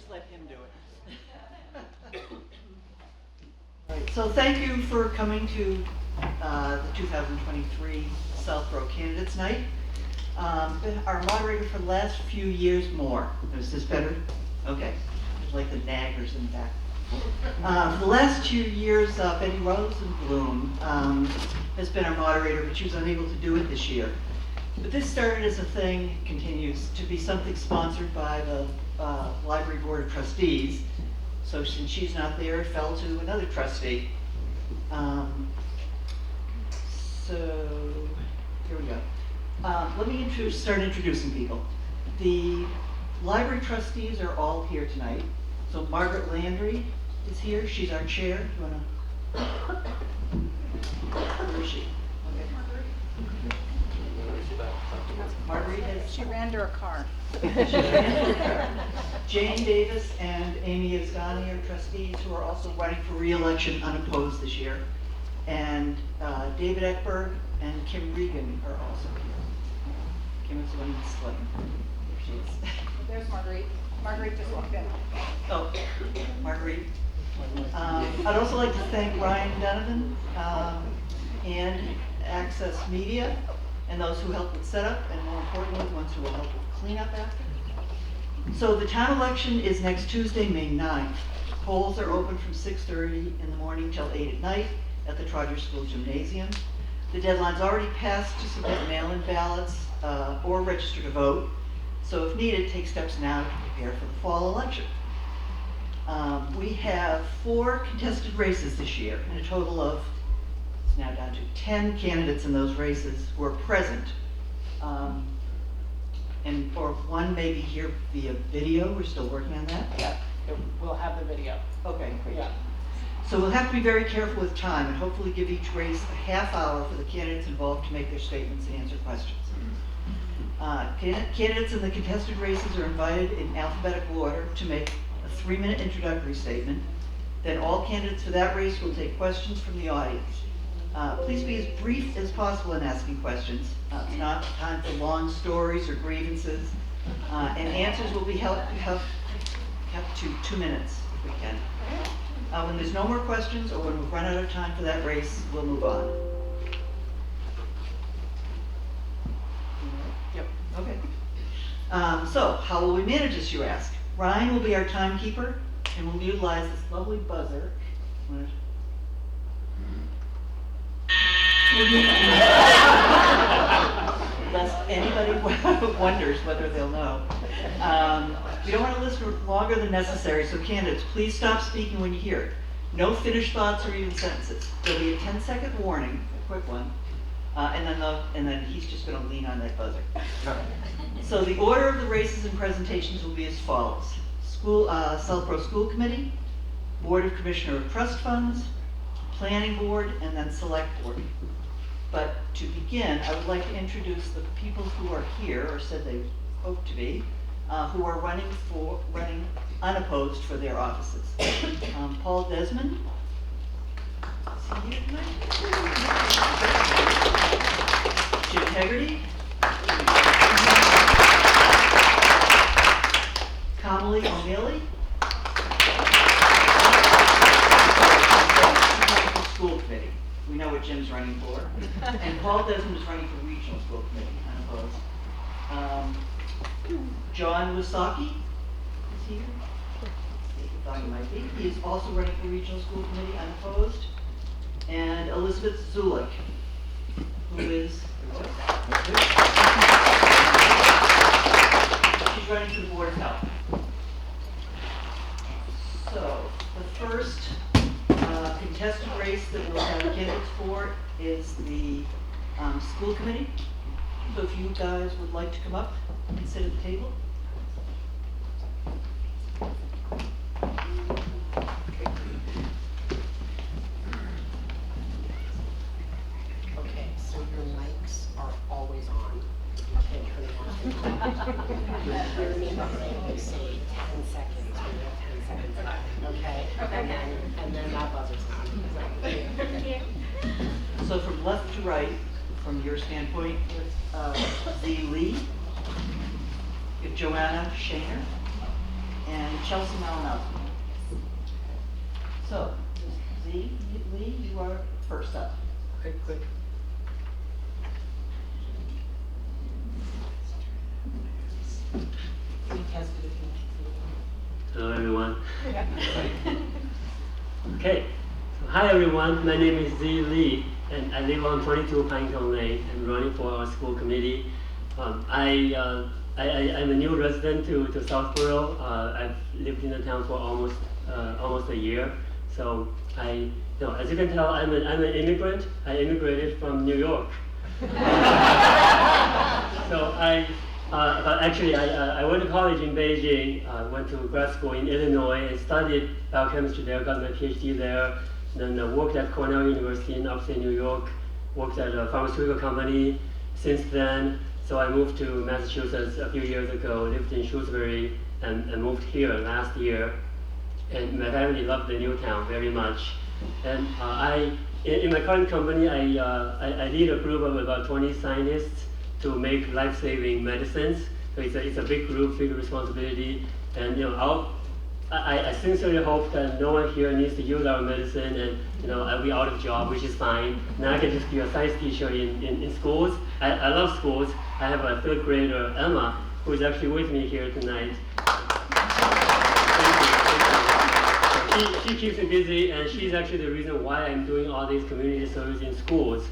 just let him do it. All right, so thank you for coming to the 2023 Southborough Candidates Night. Our moderator for the last few years more. Is this better? Okay. There's like the naggers in the back. For the last 2 years, Betty Rosenblum has been our moderator, but she was unable to do it this year. But this started as a thing, continues to be something sponsored by the Library Board of Trustees. So since she's not there, it fell to another trustee. So here we go. Let me start introducing people. The library trustees are all here tonight. So Margaret Landry is here. She's our chair. Do you want to? Where is she? Okay. Marguerite has. She ran to her car. Jane Davis and Amy Asghani are trustees who are also running for re-election unopposed this year. And David Ekberg and Kim Regan are also here. Kim is the one who's slipping. There she is. There's Marguerite. Marguerite just walked in. Oh, Marguerite. I'd also like to thank Ryan Donovan and Access Media and those who helped with setup, and more importantly, the ones who will help with cleanup after. So the town election is next Tuesday, May 9th. Polls are open from 6:30 in the morning till 8 at night at the Trotter School Gymnasium. The deadline's already passed to submit mail-in ballots or register to vote. So if needed, take steps now to prepare for the fall election. We have 4 contested races this year, and a total of, it's now down to 10 candidates in those races who are present. Or one may be here via video. We're still working on that. Yeah, we'll have the video. Okay, great. Yeah. So we'll have to be very careful with time and hopefully give each race a half hour for the candidates involved to make their statements and answer questions. Candidates in the contested races are invited in alphabetical order to make a 3-minute introductory statement. Then all candidates for that race will take questions from the audience. Please be as brief as possible in asking questions. It's not time for long stories or grievances. And answers will be held to 2 minutes if we can. When there's no more questions or when we've run out of time for that race, we'll move on. Yep. Okay. So how will we manage this, you ask? Ryan will be our timekeeper, and we'll utilize this lovely buzzer. Lest anybody wonders whether they'll know. We don't want to listen longer than necessary, so candidates, please stop speaking when you hear it. No finished thoughts or even sentences. There'll be a 10-second warning, a quick one, and then he's just going to lean on that buzzer. So the order of the races and presentations will be as follows: Southborough School Committee, Board of Commissioner of Trust Funds, Planning Board, and then Select Board. But to begin, I would like to introduce the people who are here, or said they hope to be, who are running unopposed for their offices. Paul Desmond, is he here tonight? Jim Hegarty, Kamali O'Malley, School Committee. We know what Jim's running for. And Paul Desmond is running for Regional School Committee, unopposed. John Wisocki is here. I thought he might be. He is also running for Regional School Committee, unopposed. And Elizabeth Zulik, who is, she's running for the Board of Health. So the first contested race that we'll have candidates for is the school committee. So if you guys would like to come up and sit at the table. Okay, so your mics are always on. You can't turn them off. Your name is say 10 seconds. We have 10 seconds left. Okay? And then that buzzer's on. So from left to right, from your standpoint, with Z. Lee, you have Joanna Shaner, and Chelsea Malinowski. So, Lee, you are first up. Okay, good. Hello everyone. Okay, so hi everyone, my name is Z Lee and I live on 22 Pinecone Lane. I'm running for our school committee. I'm a new resident to Southborough. I've lived in the town for almost a year. So as you can tell, I'm an immigrant. I immigrated from New York. So but actually, I went to college in Beijing, went to grad school in Illinois and studied biochemistry there, got my PhD there, then worked at Cornell University in upstate New York, worked at a pharmaceutical company since then. So I moved to Massachusetts a few years ago, lived in Shrewsbury, and moved here last year. And my family loved the new town very much. And in my current company, I lead a group of about 20 scientists to make life-saving medicines. So it's a big group, big responsibility. And I sincerely hope that no one here needs to use our medicine and I'll be out of job, which is fine. Now I can just be a science teacher in schools. I love schools. I have a third grader, Emma, who is actually with me here tonight. She keeps me busy, and she's actually the reason why I'm doing all these community service in schools.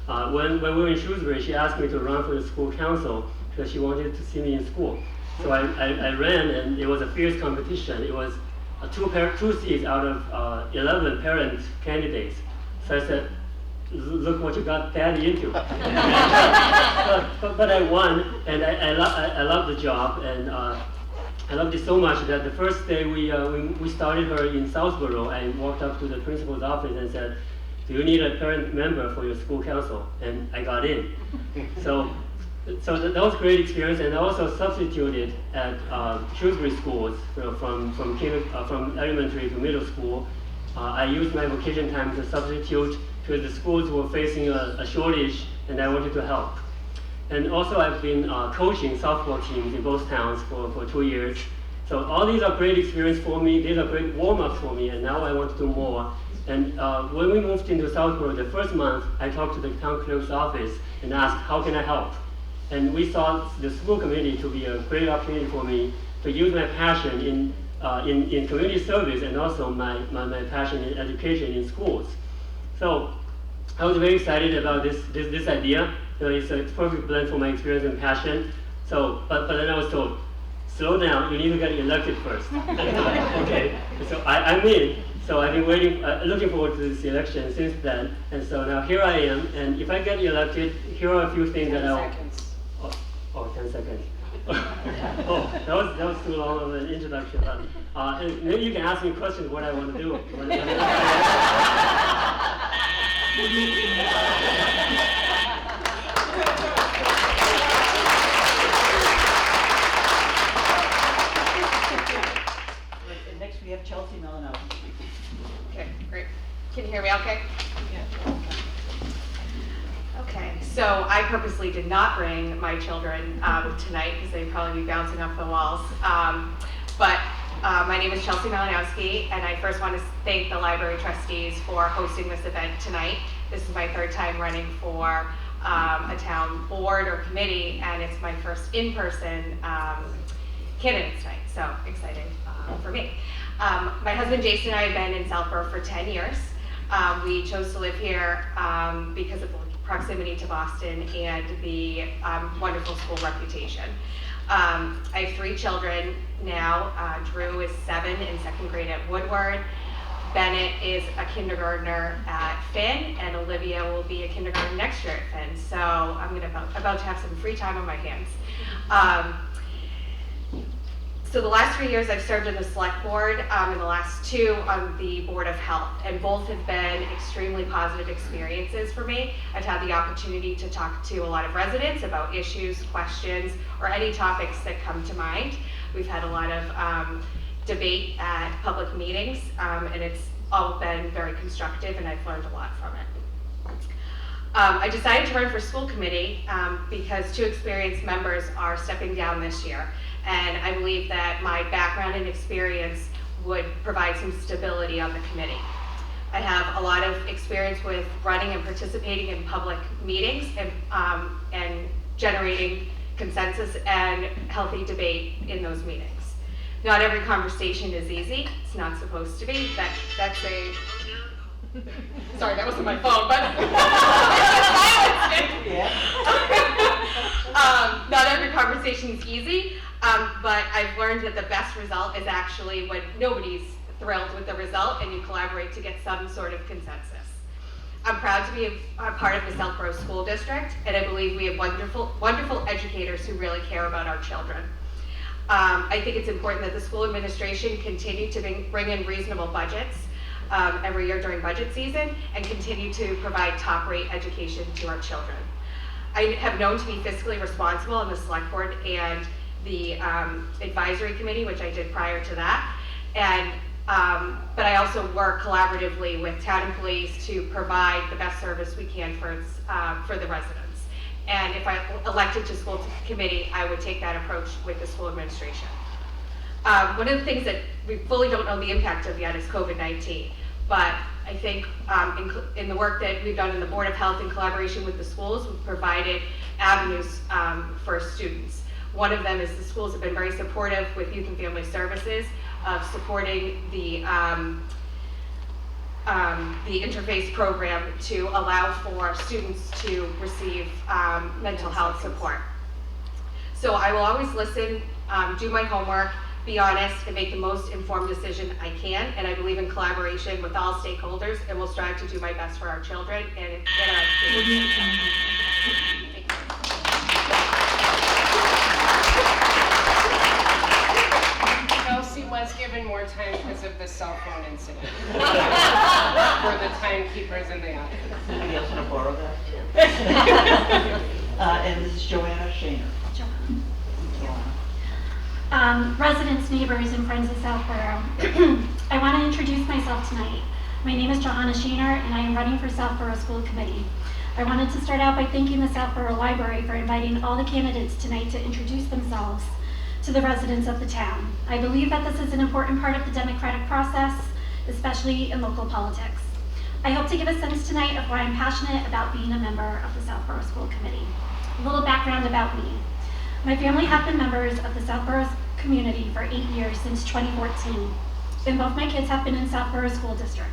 When we were in Shrewsbury, she asked me to run for the school council because she wanted to see me in school. So I ran, and it was a fierce competition. It was two seats out of 11 parent candidates. So I said, look what you got Daddy into. but I won, and I love the job, and I loved it so much that the first day we started her in Southborough. I walked up to the principal's office and said, do you need a parent member for your school council? And I got in. So that was a great experience, and I also substituted at Shrewsbury schools, from elementary to middle school. I used my vacation time to substitute because the schools were facing a shortage, and I wanted to help. And also I've been coaching softball teams in both towns for 2 years. So all these are great experience for me. These are great warm-ups for me, and now I want to do more. And when we moved into Southborough, the first month, I talked to the town clerk's office and asked, how can I help? And we saw the school committee to be a great opportunity for me to use my passion in community service and also my passion in education in schools. So I was very excited about this idea. It's a perfect blend for my experience and passion. So, but then I was told, slow down, you need to get elected first. Okay, so I'm in. So I've been waiting, looking forward to this election since then. And so now here I am, and if I get elected, here are a few things that I'll... 10 seconds. Oh, that was too long of an introduction. And maybe you can ask me questions what I want to do. And next we have Chelsea Malinowski. Okay, great. Can you hear me okay? Yeah. Okay, so I purposely did not bring my children tonight because they'd probably be bouncing off the walls. But my name is Chelsea Malinowski, and I first want to thank the library trustees for hosting this event tonight. This is my third time running for a town board or committee, and it's my first in-person candidates night, so exciting for me. My husband Jason and I have been in Southborough for 10 years. We chose to live here because of the proximity to Boston and the wonderful school reputation. I have 3 children now. Drew is 7 in 2nd grade at Woodward. Bennett is a kindergartner at Finn, and Olivia will be a kindergartner next year at Finn. So I'm about to have some free time on my hands. So the last 3 years I've served in the select board, and the last 2 on the Board of Health, and both have been extremely positive experiences for me. I've had the opportunity to talk to a lot of residents about issues, questions, or any topics that come to mind. We've had a lot of debate at public meetings, and it's all been very constructive, and I've learned a lot from it. I decided to run for school committee because 2 experienced members are stepping down this year. And I believe that my background and experience would provide some stability on the committee. I have a lot of experience with running and participating in public meetings and generating consensus and healthy debate in those meetings. Not every conversation is easy. It's not supposed to be. That's a... Sorry, that wasn't my phone, but not every conversation is easy, but I've learned that the best result is actually when nobody's thrilled with the result and you collaborate to get some sort of consensus. I'm proud to be a part of the Southborough School District, and I believe we have wonderful educators who really care about our children. I think it's important that the school administration continue to bring in reasonable budgets every year during budget season and continue to provide top-rate education to our children. I have known to be fiscally responsible on the select board and the advisory committee, which I did prior to that, but I also work collaboratively with town employees to provide the best service we can for the residents. And if I elected to school committee, I would take that approach with the school administration. One of the things that we fully don't know the impact of yet is COVID-19, but I think in the work that we've done in the Board of Health in collaboration with the schools, we've provided avenues for students. One of them is the schools have been very supportive with Youth and Family Services of supporting the interface program to allow for students to receive mental health support. So I will always listen, do my homework, be honest, and make the most informed decision I can, and I believe in collaboration with all stakeholders, and will strive to do my best for our children and our students. Chelsea was given more time because of the cell phone incident. For the timekeepers in the office. Anybody else want to borrow that? And this is Joanna Shaner. Residents, neighbors, and friends of Southborough. I want to introduce myself tonight. My name is Johanna Shaner, and I am running for Southborough School Committee. I wanted to start out by thanking the Southborough Library for inviting all the candidates tonight to introduce themselves to the residents of the town. I believe that this is an important part of the democratic process, especially in local politics. I hope to give a sense tonight of why I'm passionate about being a member of the Southborough School Committee. A little background about me. My family have been members of the Southborough community for 8 years since 2014, and both my kids have been in Southborough School District.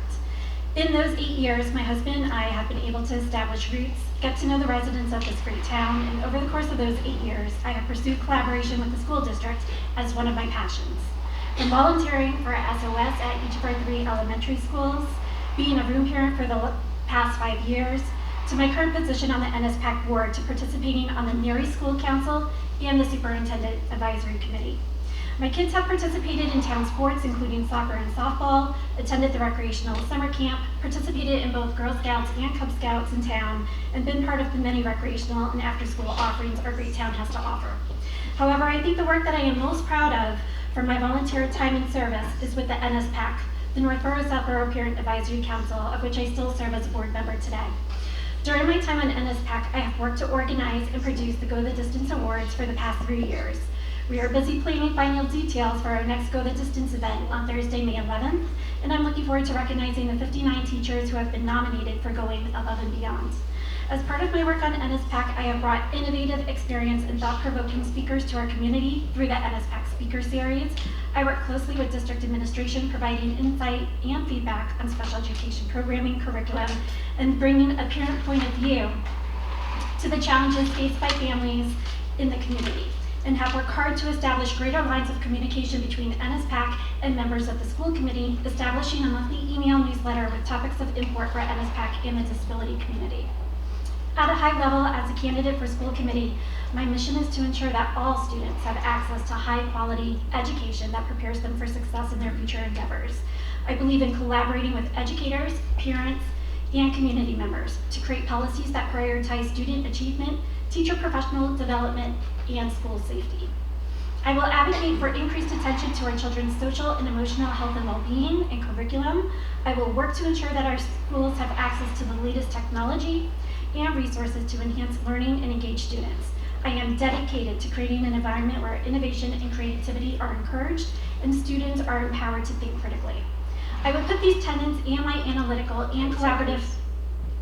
In those 8 years, my husband and I have been able to establish roots, get to know the residents of this great town, and over the course of those 8 years, I have pursued collaboration with the school district as one of my passions. From volunteering for SOS at each of our 3 elementary schools, being a room parent for the past 5 years, to my current position on the NSPAC board, to participating on the Neary School Council and the Superintendent Advisory Committee. My kids have participated in town sports, including soccer and softball, attended the recreational summer camp, participated in both Girl Scouts and Cub Scouts in town, and been part of the many recreational and after-school offerings our great town has to offer. However, I think the work that I am most proud of from my volunteer time and service is with the NSPAC, the Northborough Southborough Parent Advisory Council, of which I still serve as a board member today. During my time on NSPAC, I have worked to organize and produce the Go the Distance Awards for the past 3 years. We are busy planning final details for our next Go the Distance event on Thursday, May 11th, and I'm looking forward to recognizing the 59 teachers who have been nominated for going above and beyond. As part of my work on NSPAC, I have brought innovative experience and thought-provoking speakers to our community through the NSPAC Speaker Series. I work closely with district administration, providing insight and feedback on special education programming, curriculum, and bringing a parent point of view to the challenges faced by families in the community, and have worked hard to establish greater lines of communication between NSPAC and members of the school committee, establishing a monthly email newsletter with topics of import for NSPAC and the disability community. At a high level, as a candidate for school committee, my mission is to ensure that all students have access to high-quality education that prepares them for success in their future endeavors. I believe in collaborating with educators, parents, and community members to create policies that prioritize student achievement, teacher professional development, and school safety. I will advocate for increased attention to our children's social and emotional health and well-being and curriculum. I will work to ensure that our schools have access to the latest technology and resources to enhance learning and engage students. I am dedicated to creating an environment where innovation and creativity are encouraged and students are empowered to think critically. I would put these tenets and my analytical and collaborative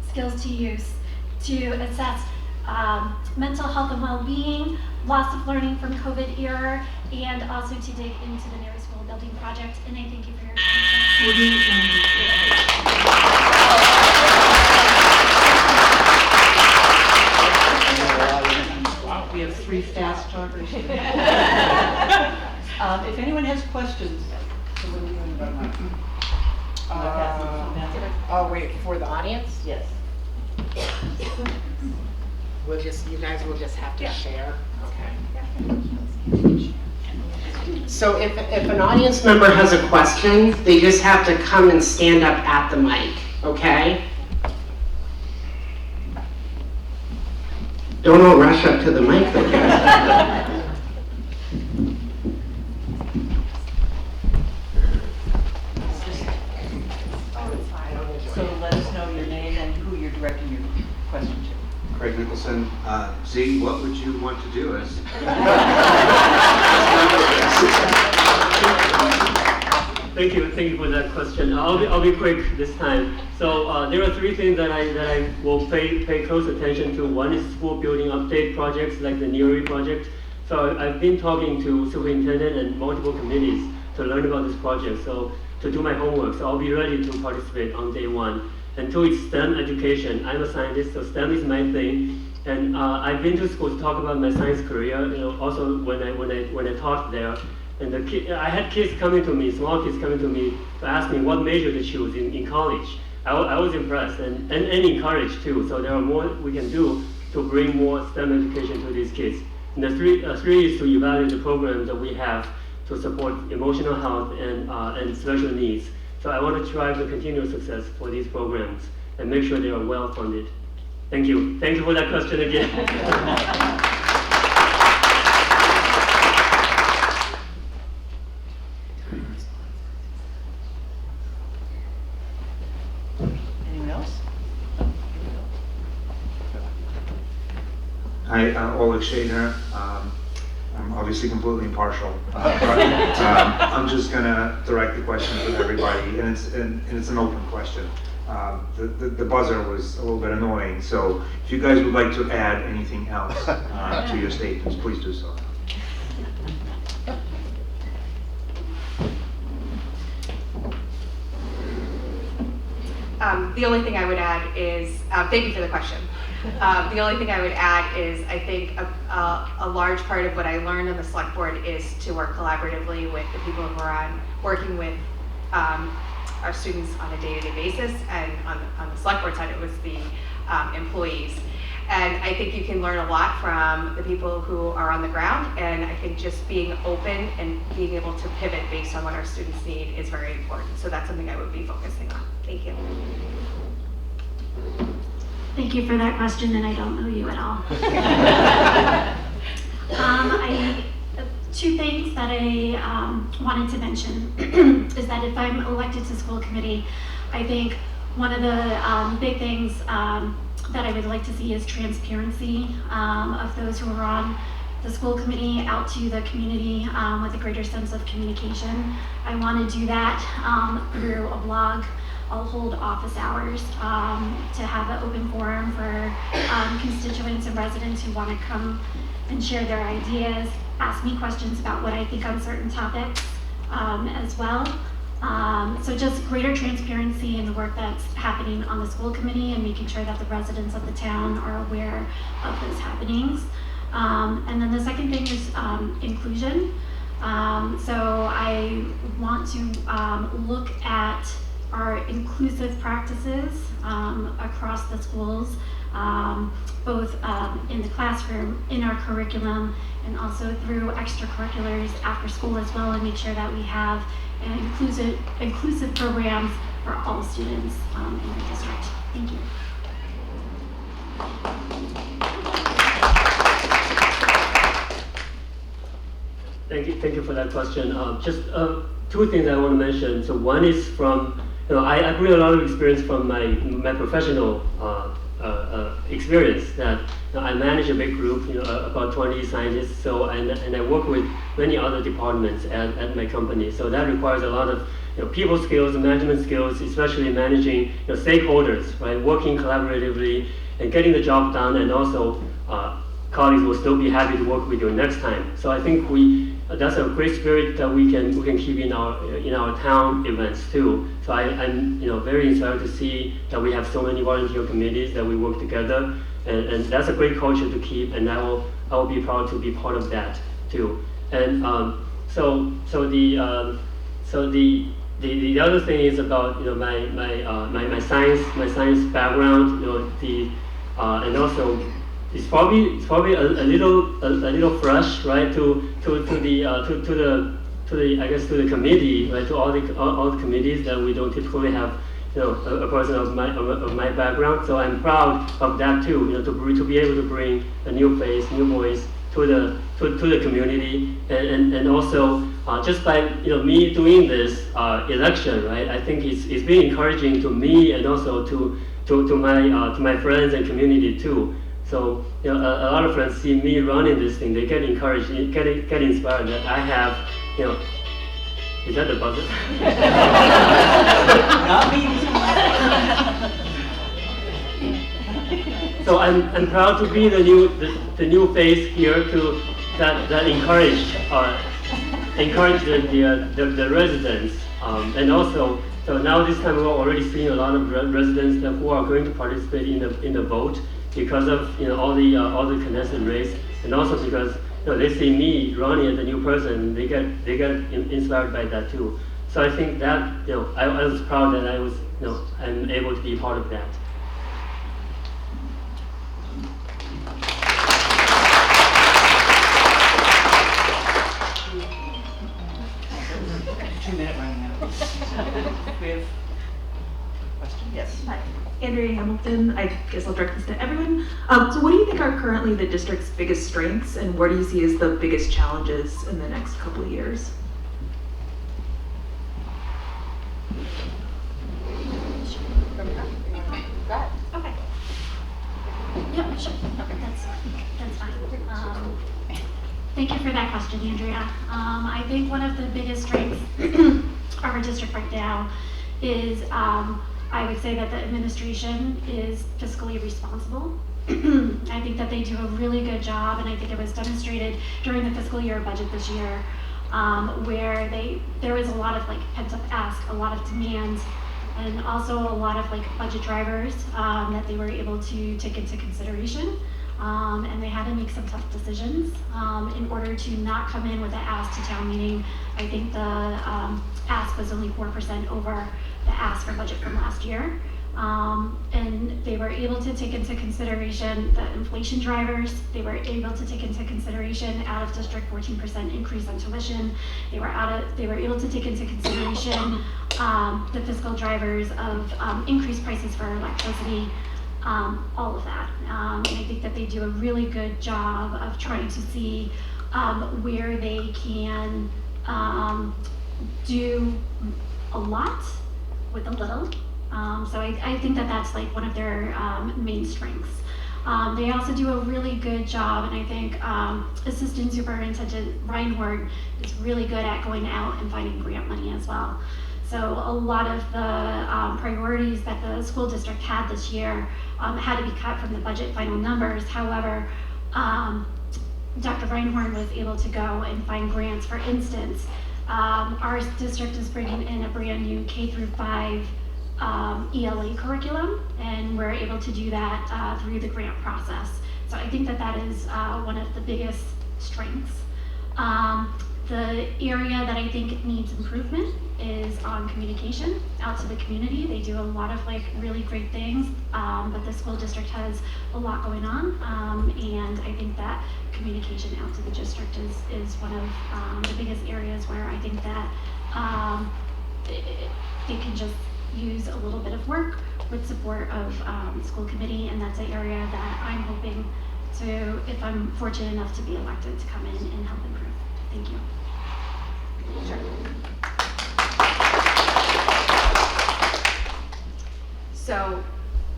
skills to use to assess mental health and well-being, loss of learning from COVID era, and also to dig into the Nary School building project. And I thank you for your Wow. We have 3 fast talkers. If anyone has questions, Oh, wait, for the audience? yes. You guys will just have to share? Okay. So if an audience member has a question, they just have to come and stand up at the mic, okay? Don't all rush up to the mic though, guys. So let us know your name and who you're directing your question to. Craig Nicholson, Z, what would you want to do as? Thank you for that question. I'll be quick this time. So there are 3 things that I will pay close attention to. One is school building update projects like the Neri project. So I've been talking to superintendent and multiple committees to learn about this project. So to do my homework. So I'll be ready to participate on day 1. And 2 is STEM education. I'm a scientist, so STEM is my thing. And I've been to school to talk about my science career. You know, also when I taught there. And I had kids coming to me, small kids coming to me to ask me what major to choose in college. I was impressed and encouraged too. So there are more we can do to bring more STEM education to these kids. And the 3 is to evaluate the programs that we have to support emotional health and special needs. So I want to drive the continuous success for these programs and make sure they are well funded. Thank you. Thank you for that question again. Anyone else? Hi, Oleg Shader. I'm obviously completely impartial, but I'm just gonna direct the question to everybody, and it's an open question. The buzzer was a little bit annoying, so if you guys would like to add anything else to your statements, please do so. The only thing I would add is, thank you for the question. The only thing I would add is I think a large part of what I learned on the select board is to work collaboratively with the people who are working with our students on a day-to-day basis, and on the select board side it was the employees. And I think you can learn a lot from the people who are on the ground, and I think just being open and being able to pivot based on what our students need is very important. So that's something I would be focusing on. Thank you. Thank you for that question, and I don't know you at all. 2 things that I wanted to mention is that if I'm elected to school committee, I think one of the big things that I would like to see is transparency of those who are on the school committee out to the community with a greater sense of communication. I want to do that through a blog. I'll hold office hours to have an open forum for constituents and residents who want to come and share their ideas, ask me questions about what I think on certain topics as well. So just greater transparency in the work that's happening on the school committee and making sure that the residents of the town are aware of those happenings. And then the second thing is inclusion. So I want to look at our inclusive practices across the schools, both in the classroom, in our curriculum, and also through extracurriculars after school as well, and make sure that we have inclusive programs for all students in the district. Thank you. Thank you for that question. Just 2 things I want to mention. So one is from, I bring a lot of experience from my professional experience that I manage a big group, about 20 scientists. So and I work with many other departments at my company. So that requires a lot of people skills, management skills, especially managing stakeholders, right? Working collaboratively and getting the job done, and also colleagues will still be happy to work with you next time. So I think that's a great spirit that we can keep in our town events too. So I'm very inspired to see that we have so many volunteer committees that we work together, and that's a great culture to keep, and I will be proud to be part of that too. And the other thing is about my science background, and also it's probably a little fresh, right, to the committee, right, to all the committees that we don't typically have a person of my background. So I'm proud of that too, to be able to bring a new face, new voice to the community, and also just by me doing this election, right, I think it's been encouraging to me, and also to my friends and community too. So a lot of friends see me running this thing, they get encouraged, get inspired that I have, is that the buzzer? Not me. So I'm proud to be the new face here that encourage the residents, and also so now this time we're already seeing a lot of residents who are going to participate in the vote because of all the contested race, and also because they see me running as a new person, they get inspired by that too. So I think that I was proud that I'm able to be part of that. Two-minute running out. We have a question? Yes. Hi, Andrea Hamilton. I guess I'll direct this to everyone. So what do you think are currently the district's biggest strengths, and where do you see as the biggest challenges in the next couple of years? Okay. Yeah, sure. That's fine. Thank you for that question, Andrea. I think one of the biggest strengths of our district right now is I would say that the administration is fiscally responsible. I think that they do a really good job, and I think it was demonstrated during the fiscal year budget this year, where there was a lot of pent-up ask, a lot of demands, and also a lot of budget drivers that they were able to take into consideration. And they had to make some tough decisions in order to not come in with an ask to town meeting. I think the ask was only 4% over the ask for budget from last year. And they were able to take into consideration the inflation drivers. They were able to take into consideration out of district 14% increase on tuition. They were able to take into consideration the fiscal drivers of increased prices for electricity. All of that. And I think that they do a really good job of trying to see where they can do a lot with a little. So I think that that's one of their main strengths. They also do a really good job, and I think Assistant Superintendent Reinhard is really good at going out and finding grant money as well. So a lot of the priorities that the school district had this year had to be cut from the budget final numbers. However, Dr. Reinhorn was able to go and find grants. For instance, our district is bringing in a brand new K-5 ELA curriculum, and we're able to do that through the grant process. So I think that that is one of the biggest strengths. The area that I think needs improvement is on communication out to the community. They do a lot of really great things, but the school district has a lot going on, and I think that communication out to the district is one of the biggest areas where I think that they can just use a little bit of work with support of school committee, and that's an area that I'm hoping to, if I'm fortunate enough to be elected, to come in and help improve. Thank you. Sure. So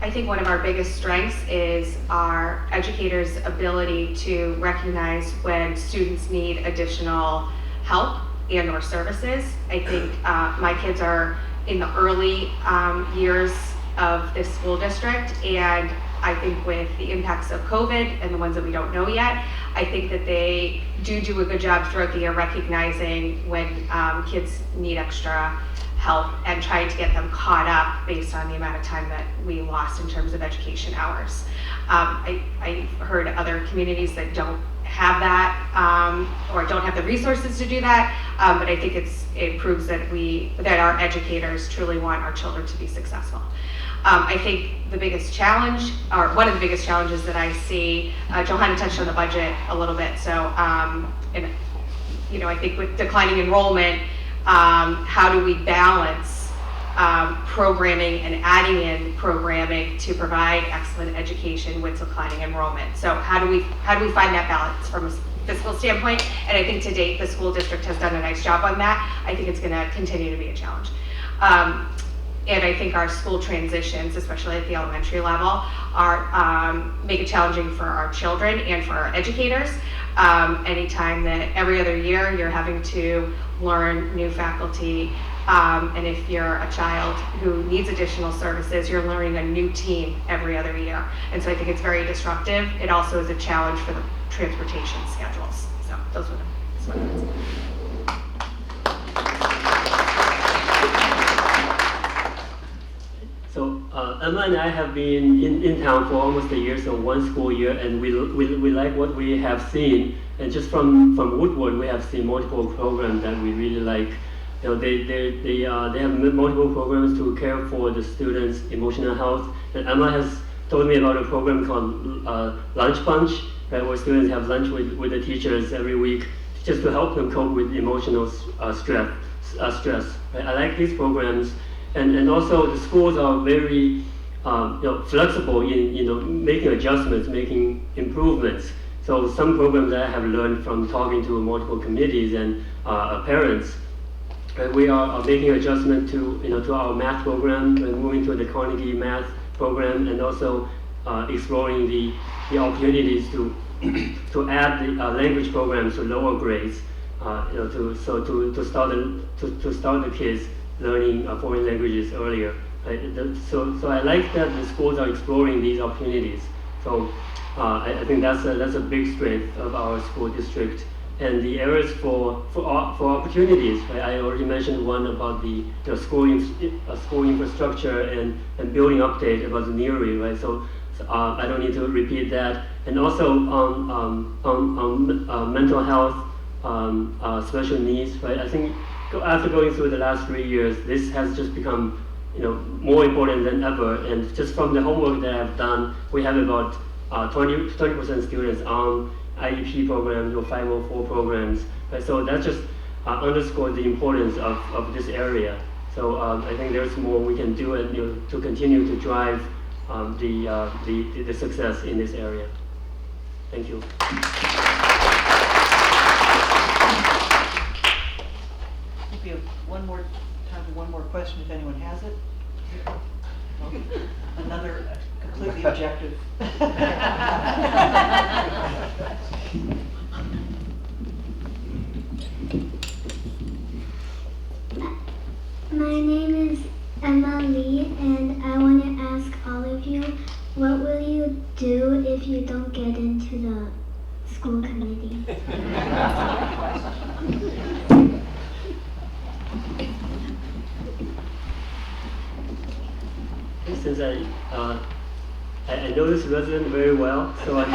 I think one of our biggest strengths is our educators' ability to recognize when students need additional help and or services. I think my kids are in the early years of this school district, and I think with the impacts of COVID and the ones that we don't know yet, I think that they do a good job throughout the year recognizing when kids need extra help and trying to get them caught up based on the amount of time that we lost in terms of education hours. I've heard other communities that don't have that or don't have the resources to do that, but I think it proves that our educators truly want our children to be successful. I think the biggest challenge, or one of the biggest challenges that I see, Johanna touched on the budget a little bit, so and I think with declining enrollment, how do we balance programming and adding in programming to provide excellent education with declining enrollment? So how do we find that balance from a fiscal standpoint? And I think to date the school district has done a nice job on that. I think it's going to continue to be a challenge. And I think our school transitions, especially at the elementary level, make it challenging for our children and for our educators. Anytime that every other year you're having to learn new faculty, and if you're a child who needs additional services, you're learning a new team every other year. And so I think it's very disruptive. It also is a challenge for the transportation schedules. So those were the So Emma and I have been in town for almost a year, so one school year, and we like what we have seen. And just from Woodward, we have seen multiple programs that we really like. They have multiple programs to care for the students' emotional health. And Emma has told me about a program called Lunch Bunch, right, where students have lunch with the teachers every week, just to help them cope with emotional stress. Right? I like these programs. And also the schools are very flexible in making adjustments, making improvements. So some programs that I have learned from talking to multiple committees and parents, we are making adjustment to our math program and moving to the Carnegie math program, and also exploring the opportunities to add the language programs to lower grades, to start the kids learning foreign languages earlier. So I like that the schools are exploring these opportunities. So I think that's a big strength of our school district. And the areas for opportunities, right? I already mentioned one about the school infrastructure and building update about the NERI, right? So I don't need to repeat that. And also on mental health, special needs, right? I think after going through the last 3 years, this has just become more important than ever. And just from the homework that I've done, we have about 20% students on IEP programs or 504 programs. Right? So that just underscores the importance of this area. So I think there's more we can do to continue to drive the success in this area. Thank you. We have time for one more question if anyone has it. Another completely objective. My name is Emma Lee, and I want to ask all of you, what will you do if you don't get into the school committee? Since I know this resident very well, so I'm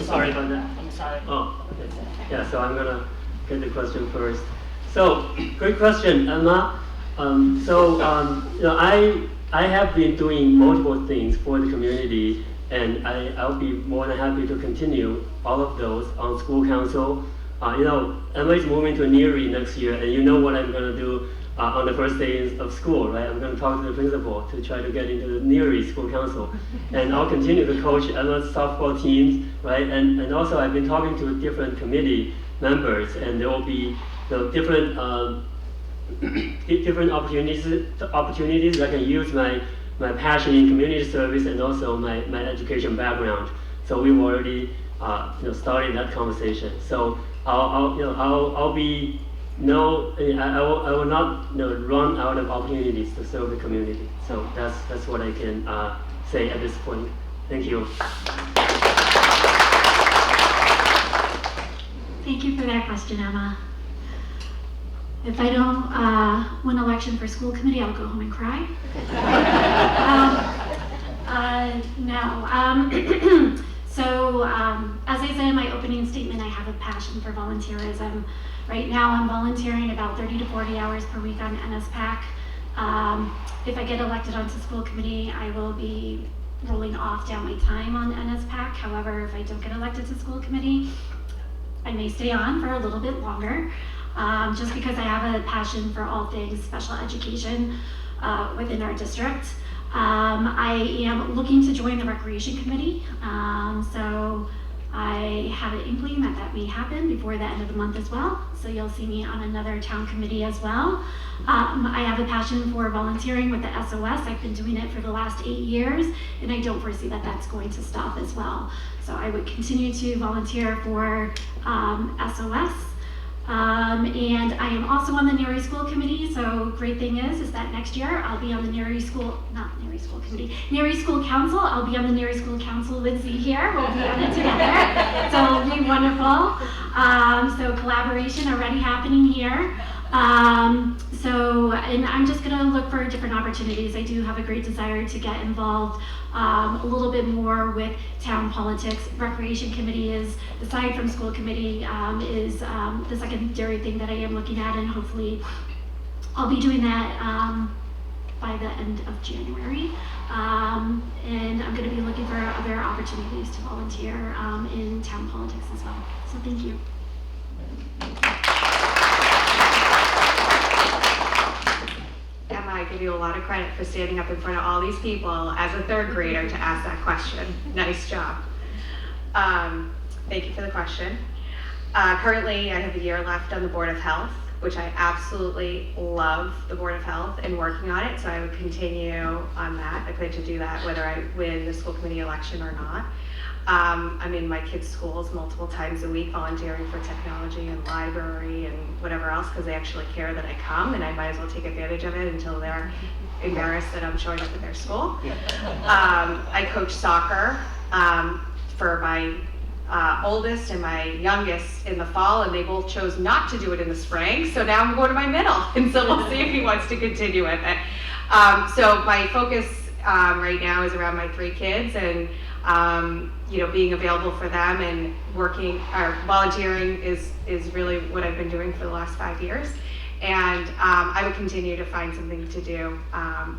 sorry about that. I'm sorry. Oh, okay. Yeah, so I'm gonna get the question first. So, great question, Emma. I have been doing multiple things for the community, and I'll be more than happy to continue all of those on school council. Emma is moving to NERI next year, and you know what I'm gonna do on the first day of school, right? I'm going to talk to the principal to try to get into the NERI school council. And I'll continue to coach Emma's softball teams, right? And also I've been talking to different committee members, and there will be different opportunities I can use my my passion in community service and also my education background. So we've already started that conversation. So I'll be I will not run out of opportunities to serve the community. So that's what I can say at this point. Thank you. Thank you for that question, Emma. If I don't win election for school committee, I'll go home and cry. No. So, as I said in my opening statement, I have a passion for volunteerism. Right now, I'm volunteering about 30 to 40 hours per week on NSPAC. If I get elected onto school committee, I will be rolling off down my time on NSPAC. However, if I don't get elected to school committee, I may stay on for a little bit longer, just because I have a passion for all things special education within our district. I am looking to join the recreation committee, so I have an inkling that may happen before the end of the month as well. So you'll see me on another town committee as well. I have a passion for volunteering with the SOS. I've been doing it for the last 8 years, and I don't foresee that that's going to stop as well. So I would continue to volunteer for SOS. And I am also on the Neary School Committee, so great thing is that next year I'll be on the Neary School Council. I'll be on the Neary School Council with Z here. We'll be on it together. So it'll be wonderful. So collaboration already happening here. And I'm just gonna look for different opportunities. I do have a great desire to get involved a little bit more with town politics. Recreation committee is, aside from school committee, is the secondary thing that I am looking at, and hopefully I'll be doing that by the end of January. And I'm gonna be looking for other opportunities to volunteer in town politics as well. So thank you. Emma, I give you a lot of credit for standing up in front of all these people as a third grader to ask that question. Nice job. Thank you for the question. Currently, I have a year left on the Board of Health, which I absolutely love the Board of Health and working on it, so I would continue on that. I plan to do that whether I win the school committee election or not. I'm in my kids' schools multiple times a week volunteering for technology and library and whatever else, because they actually care that I come, and I might as well take advantage of it until they're embarrassed that I'm showing up at their school. I coach soccer for my oldest and my youngest in the fall, and they both chose not to do it in the spring, so now I'm going to my middle, and so we'll see if he wants to continue with it. So my focus right now is around my 3 kids, and being available for them and working or volunteering is really what I've been doing for the last 5 years. And I would continue to find something to do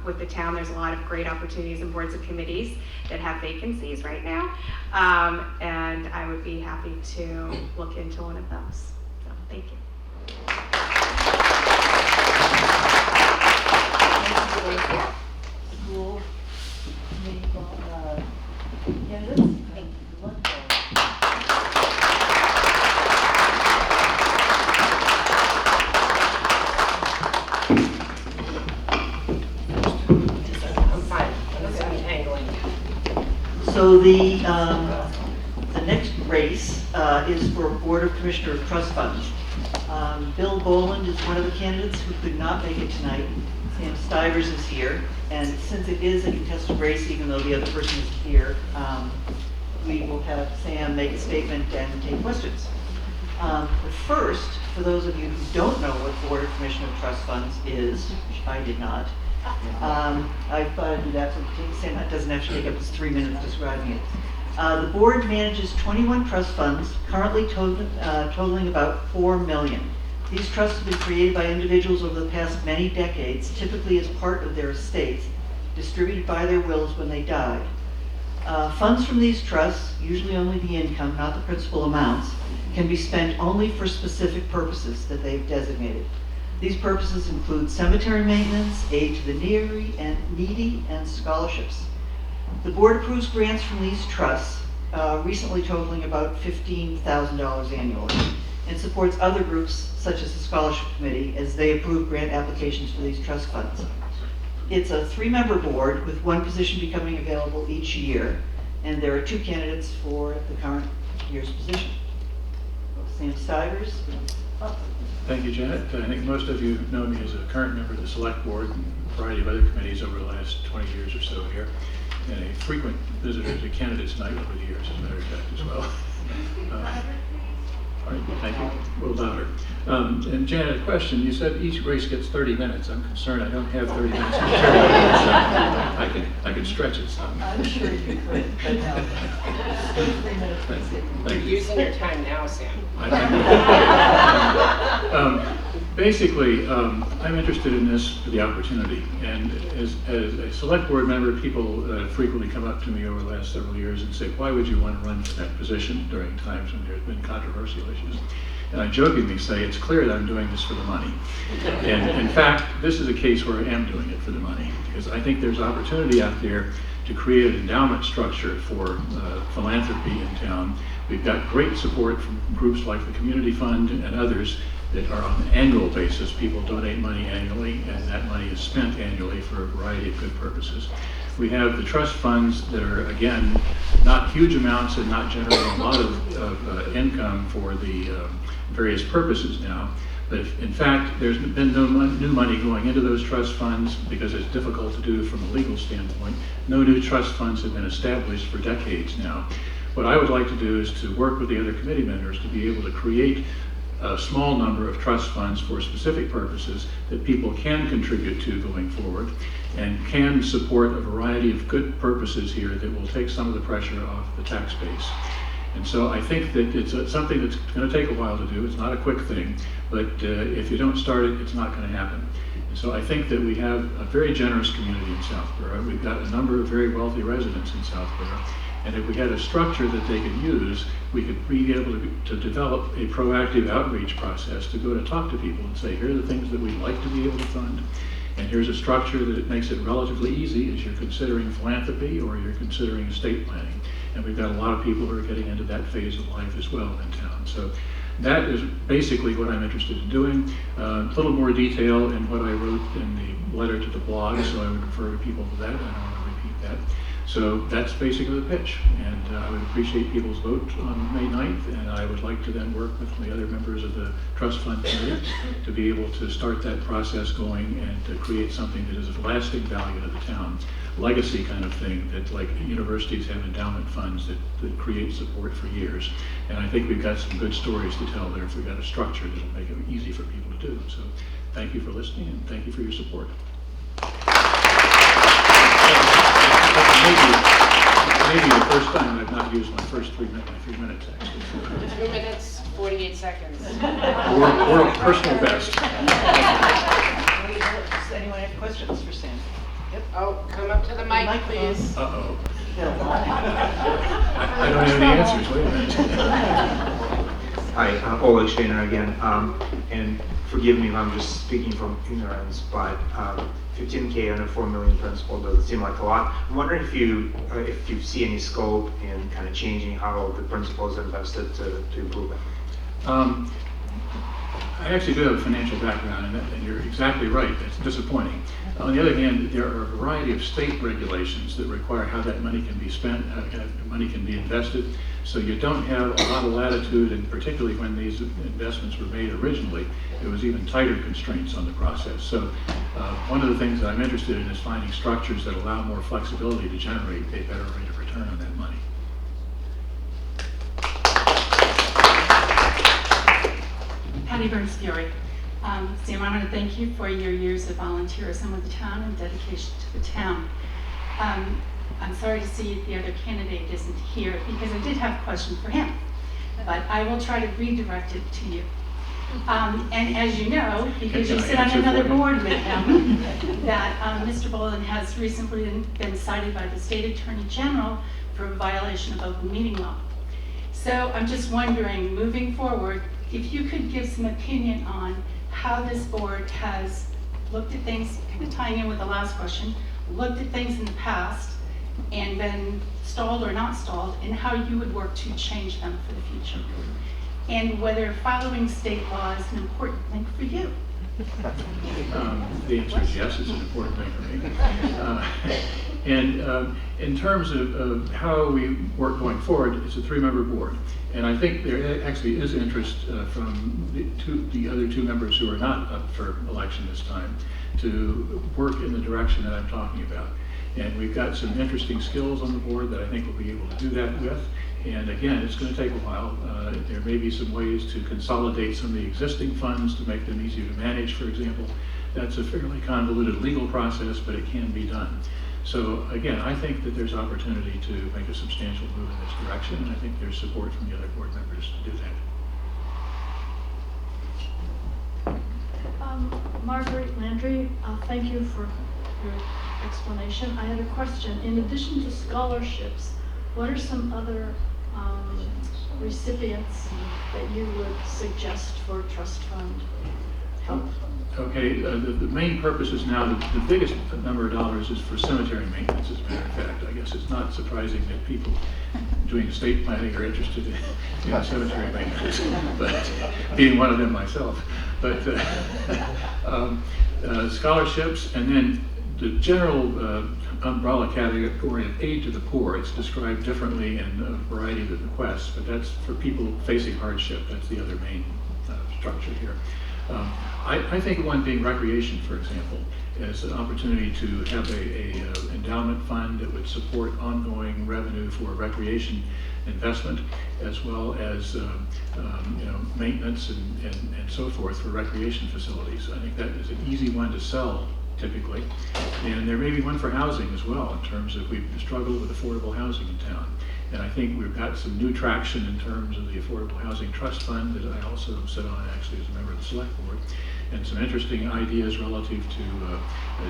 with the town. There's a lot of great opportunities and boards and committees that have vacancies right now. And I would be happy to look into one of those. So thank you. School committee candidates? So the next race is for Board of Commissioner of Trust Funds. Bill Boland is one of the candidates who could not make it tonight. Sam Stivers is here, and since it is a contested race, even though the other person is here, we will have Sam make a statement and take questions. But first, for those of you who don't know what Board of Commissioner of Trust Funds is, which I did not, I thought I'd do that for Sam. That doesn't actually take up his 3 minutes describing it. The board manages 21 trust funds, currently totaling about $4 million. These trusts have been created by individuals over the past many decades, typically as part of their estates, distributed by their wills when they died. Funds from these trusts, usually only the income, not the principal amounts, can be spent only for specific purposes that they've designated. These purposes include cemetery maintenance, aid to the needy, and scholarships. The board approves grants from these trusts, recently totaling about $15,000 annually, and supports other groups such as the Scholarship Committee as they approve grant applications for these trust funds. It's a 3-member board with 1 position becoming available each year, and there are 2 candidates for the current year's position. Sam Stivers. Thank you, Janet. I think most of you know me as a current member of the Select Board and a variety of other committees over the last 20 years or so here, and a frequent visitor to Candidates Night over the years, as a matter of fact, as well. All right, thank you. A little louder. And Janet, a question. You said each race gets 30 minutes. I'm concerned I don't have 30 minutes to material. I could stretch it some. I'm sure you could, but no. 3 minutes. You're using your time now, Sam. Basically, I'm interested in this for the opportunity, and as a select board member, people frequently come up to me over the last several years and say, why would you want to run for that position during times when there's been controversial issues? And I jokingly say, it's clear that I'm doing this for the money. And in fact, this is a case where I am doing it for the money, because I think there's opportunity out there to create an endowment structure for philanthropy in town. We've got great support from groups like the Community Fund and others that are on an annual basis. People donate money annually, and that money is spent annually for a variety of good purposes. We have the trust funds that are, again, not huge amounts and not generating a lot of income for the various purposes now. But in fact, there's been no new money going into those trust funds because it's difficult to do from a legal standpoint. No new trust funds have been established for decades now. What I would like to do is to work with the other committee members to be able to create a small number of trust funds for specific purposes that people can contribute to going forward and can support a variety of good purposes here that will take some of the pressure off the tax base. And so I think that it's something that's going to take a while to do. It's not a quick thing, but if you don't start it, it's not going to happen. And so I think that we have a very generous community in Southborough. We've got a number of very wealthy residents in Southborough. And if we had a structure that they could use, we could be able to develop a proactive outreach process to go to talk to people and say, here are the things that we'd like to be able to fund. And here's a structure that it makes it relatively easy as you're considering philanthropy or you're considering estate planning. And we've got a lot of people who are getting into that phase of life as well in town. So that is basically what I'm interested in doing. A little more detail in what I wrote in the letter to the blog, so I would refer to people to that. I don't want to repeat that. So that's basically the pitch, and I would appreciate people's vote on May 9th, and I would like to then work with the other members of the Trust Fund Committee to be able to start that process going and to create something that is of lasting value to the town. Legacy kind of thing that, like universities have endowment funds that create support for years. And I think we've got some good stories to tell there if we've got a structure that'll make it easy for people to do. So thank you for listening, and thank you for your support. Maybe the first time I've not used my first 3 minutes actually. 2 minutes, 48 seconds. We're personal best. Does anyone have questions for Sam? Yep. Oh, come up to the mic, Microphone. please. Uh-oh. Yeah. I don't have any answers. Wait a minute. Hi, Oleg Shaner again, and forgive me if I'm just speaking from ignorance, but 15K on a 4 million principal doesn't seem like a lot. I'm wondering if you see any scope in kind of changing how the principal is invested to improve it. I actually do have a financial background, and you're exactly right. It's disappointing. On the other hand, there are a variety of state regulations that require how that money can be spent, how money can be invested. So you don't have a lot of latitude, and particularly when these investments were made originally, there was even tighter constraints on the process. So one of the things that I'm interested in is finding structures that allow more flexibility to generate a better rate of return on that money. Patty Burns-Fury. Sam, I want to thank you for your years of volunteerism with the town and dedication to the town. I'm sorry to see the other candidate isn't here because I did have a question for him, but I will try to redirect it to you. And as you know, because you sit on another board with him, that Mr. Boland has recently been cited by the State Attorney General for a violation of open meeting law. So I'm just wondering, moving forward, if you could give some opinion on how this board has looked at things, kind of tying in with the last question, looked at things in the past and been stalled or not stalled, and how you would work to change them for the future. And whether following state law is an important thing for you. The answer is yes, it's an important thing for me. And in terms of how we work going forward, it's a 3-member board. And I think there actually is interest from the other 2 members who are not up for election this time to work in the direction that I'm talking about. And we've got some interesting skills on the board that I think we'll be able to do that with. And again, it's going to take a while. There may be some ways to consolidate some of the existing funds to make them easier to manage, for example. That's a fairly convoluted legal process, but it can be done. So again, I think that there's opportunity to make a substantial move in this direction, and I think there's support from the other board members to do that. Marguerite Landry, thank you for your explanation. I had a question. In addition to scholarships, what are some other recipients that you would suggest for trust fund help? Okay, the main purpose is now, the biggest number of dollars is for cemetery maintenance, as a matter of fact. I guess it's not surprising that people doing estate planning are interested in cemetery maintenance, but being one of them myself. But scholarships, and then the general umbrella category of aid to the poor. It's described differently in a variety of requests, but that's for people facing hardship. That's the other main structure here. I think one being recreation, for example, is an opportunity to have a endowment fund that would support ongoing revenue for recreation investment, as well as maintenance and so forth for recreation facilities. I think that is an easy one to sell typically, and there may be one for housing as well, in terms of we've struggled with affordable housing in town. And I think we've got some new traction in terms of the Affordable Housing Trust Fund that I also sit on actually as a member of the Select Board, and some interesting ideas relative to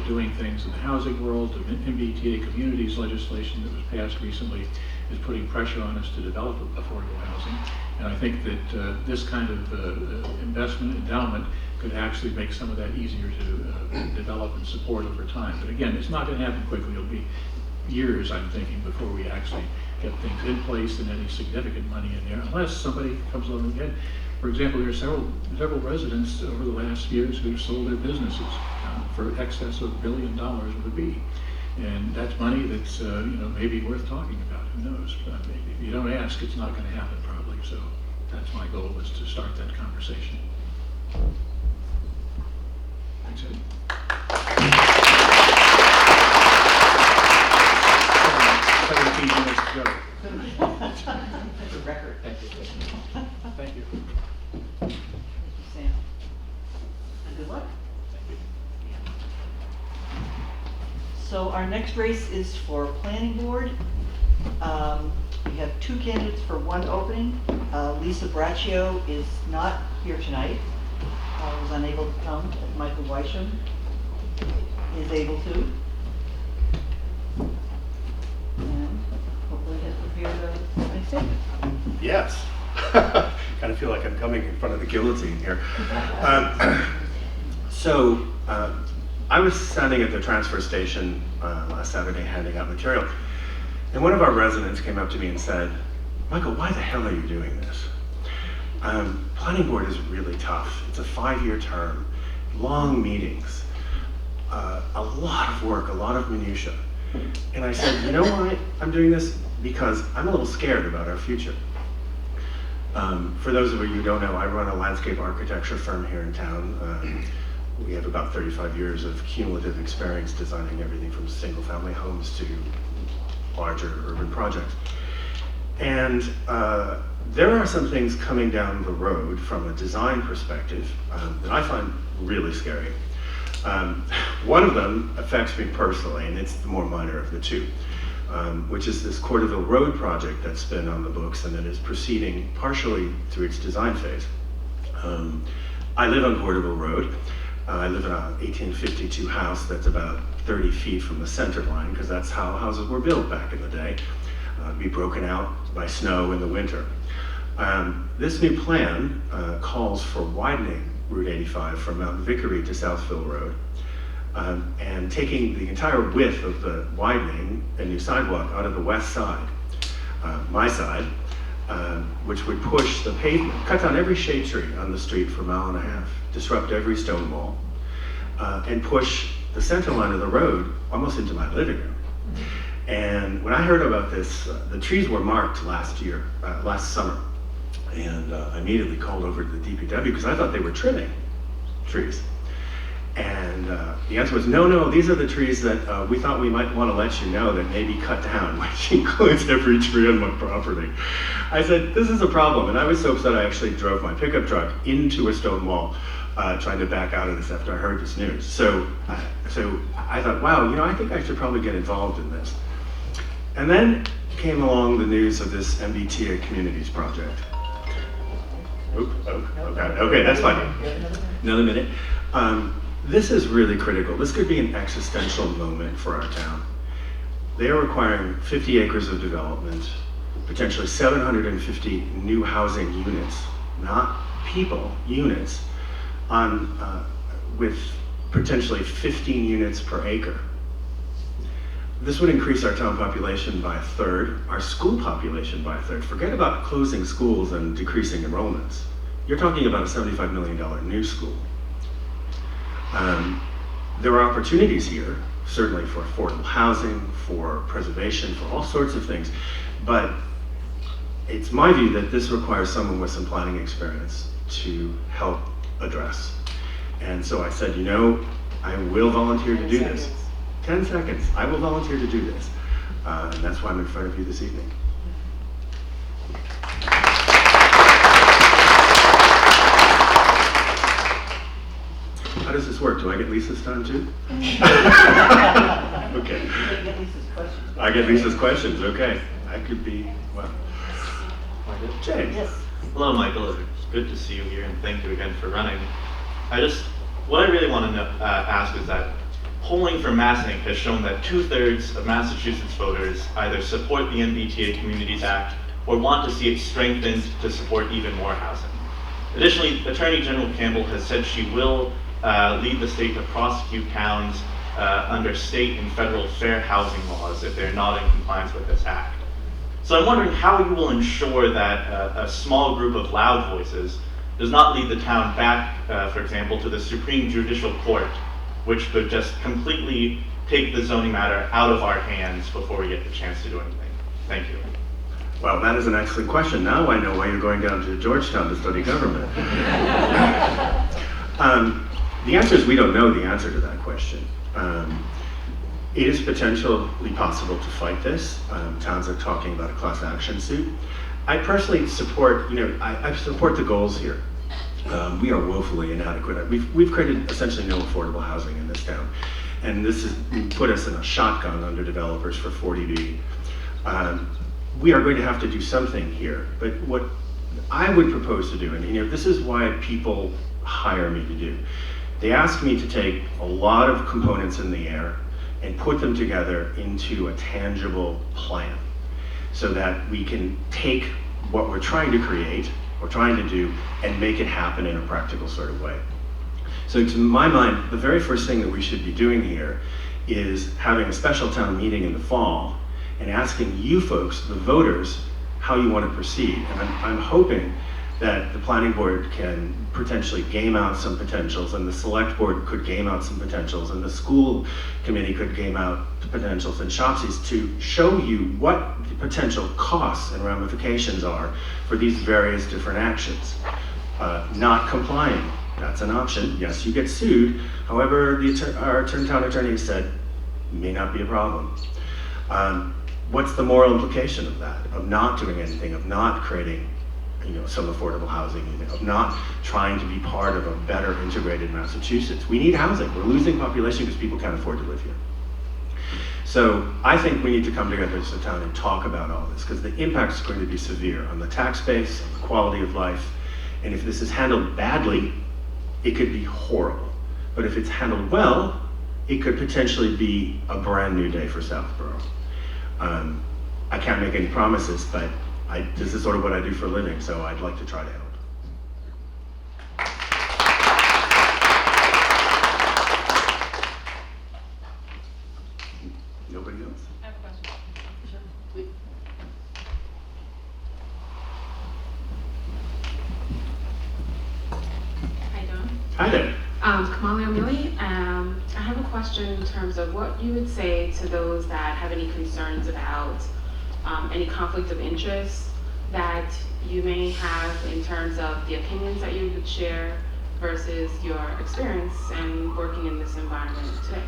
doing things in the housing world. The MBTA communities legislation that was passed recently is putting pressure on us to develop affordable housing. And I think that this kind of investment endowment could actually make some of that easier to develop and support over time. But again, it's not going to happen quickly. It'll be years, I'm thinking, before we actually get things in place and any significant money in there, unless somebody comes along again. For example, there are several residents over the last years who've sold their businesses for excess of $1 billion with a B. And that's money that's maybe worth talking about. Who knows? If you don't ask, it's not going to happen probably. So that's my goal, is to start that conversation. That's it. 17 minutes to go. That's a record. Thank you. Thank you, Sam. And good luck. So our next race is for planning board. We have 2 candidates for 1 opening. Lisa Braccio is not here tonight. Was unable to come. Michael Weisham is able to. And hopefully has prepared a nice statement. Yes. Kind of feel like I'm coming in front of the guillotine here. I was standing at the transfer station last Saturday handing out material, and one of our residents came up to me and said, "Michael, why the hell are you doing this? Planning board is really tough. It's a 5-year term, long meetings, a lot of work, a lot of minutia." And I said, "You know why I'm doing this? Because I'm a little scared about our future." For those of you who don't know, I run a landscape architecture firm here in town. We have about 35 years of cumulative experience designing everything from single-family homes to larger urban projects. And there are some things coming down the road from a design perspective that I find really scary. One of them affects me personally, and it's the more minor of the 2. Which is this Cordoville Road project that's been on the books and that is proceeding partially through its design phase. I live on Cordoville Road. I live in an 1852 house that's about 30 feet from the center line, because that's how houses were built back in the day. Be broken out by snow in the winter. This new plan calls for widening Route 85 from Mount Vickery to Southville Road, and taking the entire width of the widening, a new sidewalk, out of the west side, my side, which would push the pavement, cut down every shade tree on the street for a mile and a half, disrupt every stone wall, and push the center line of the road almost into my living room. And when I heard about this, the trees were marked last summer. And I immediately called over to the DPW because I thought they were trimming trees. And the answer was, no, these are the trees that we thought we might want to let you know that may be cut down, which includes every tree on my property. I said, this is a problem. And I was so upset I actually drove my pickup truck into a stone wall trying to back out of this after I heard this news. So I thought, wow, I think I should probably get involved in this. And then came along the news of this MBTA Communities project. Okay, that's fine. Another minute. This is really critical. This could be an existential moment for our town. They are requiring 50 acres of development, potentially 750 new housing units, not people, units, with potentially 15 units per acre. This would increase our town population by a third, our school population by a third. Forget about closing schools and decreasing enrollments. You're talking about a $75 million new school. There are opportunities here, certainly for affordable housing, for preservation, for all sorts of things. But it's my view that this requires someone with some planning experience to help address. And so I said, I will volunteer to do this. 10 seconds. I will volunteer to do this. And that's why I'm in front of you this evening. How does this work? Do I get Lisa's time too? Okay. I get Lisa's questions. Okay. I could be, well. James. Yes. Hello, Michael. It's good to see you here, and thank you again for running. What I really want to ask is that polling for Massink has shown that 2/3 of Massachusetts voters either support the MBTA Communities Act or want to see it strengthened to support even more housing. Additionally, Attorney General Campbell has said she will lead the state to prosecute towns under state and federal fair housing laws if they're not in compliance with this act. So I'm wondering how you will ensure that a small group of loud voices does not lead the town back, for example, to the Supreme Judicial Court, which could just completely take the zoning matter out of our hands before we get the chance to do anything. Thank you. Well, that is an excellent question. Now I know why you're going down to Georgetown to study government. The answer is we don't know the answer to that question. It is potentially possible to fight this. Towns are talking about a class action suit. I personally support, I support the goals here. We are woefully inadequate. We've created essentially no affordable housing in this town. And this has put us in a shotgun under developers for 40B. We are going to have to do something here. But what I would propose to do, and this is why people hire me to do. They ask me to take a lot of components in the air and put them together into a tangible plan so that we can take what we're trying to create, or trying to do, and make it happen in a practical sort of way. So to my mind, the very first thing that we should be doing here is having a special town meeting in the fall and asking you folks, the voters, how you want to proceed. And I'm hoping that the planning board can potentially game out some potentials, and the select board could game out some potentials, and the school committee could game out the potentials, and Shopsy's to show you what the potential costs and ramifications are for these various different actions. Not complying, that's an option. Yes, you get sued. However, our town attorney said may not be a problem. What's the moral implication of that? Of not doing anything, of not creating some affordable housing, of not trying to be part of a better integrated Massachusetts. We need housing. We're losing population because people can't afford to live here. So I think we need to come together as a town and talk about all this, because the impact is going to be severe on the tax base, on the quality of life, and if this is handled badly, it could be horrible. But if it's handled well, it could potentially be a brand new day for Southborough. I can't make any promises, but this is sort of what I do for a living, so I'd like to try to help. Nobody else? I have a question. I have a question in terms of what you would say to those that have any concerns about any conflict of interest that you may have in terms of the opinions that you would share versus your experience and working in this environment today.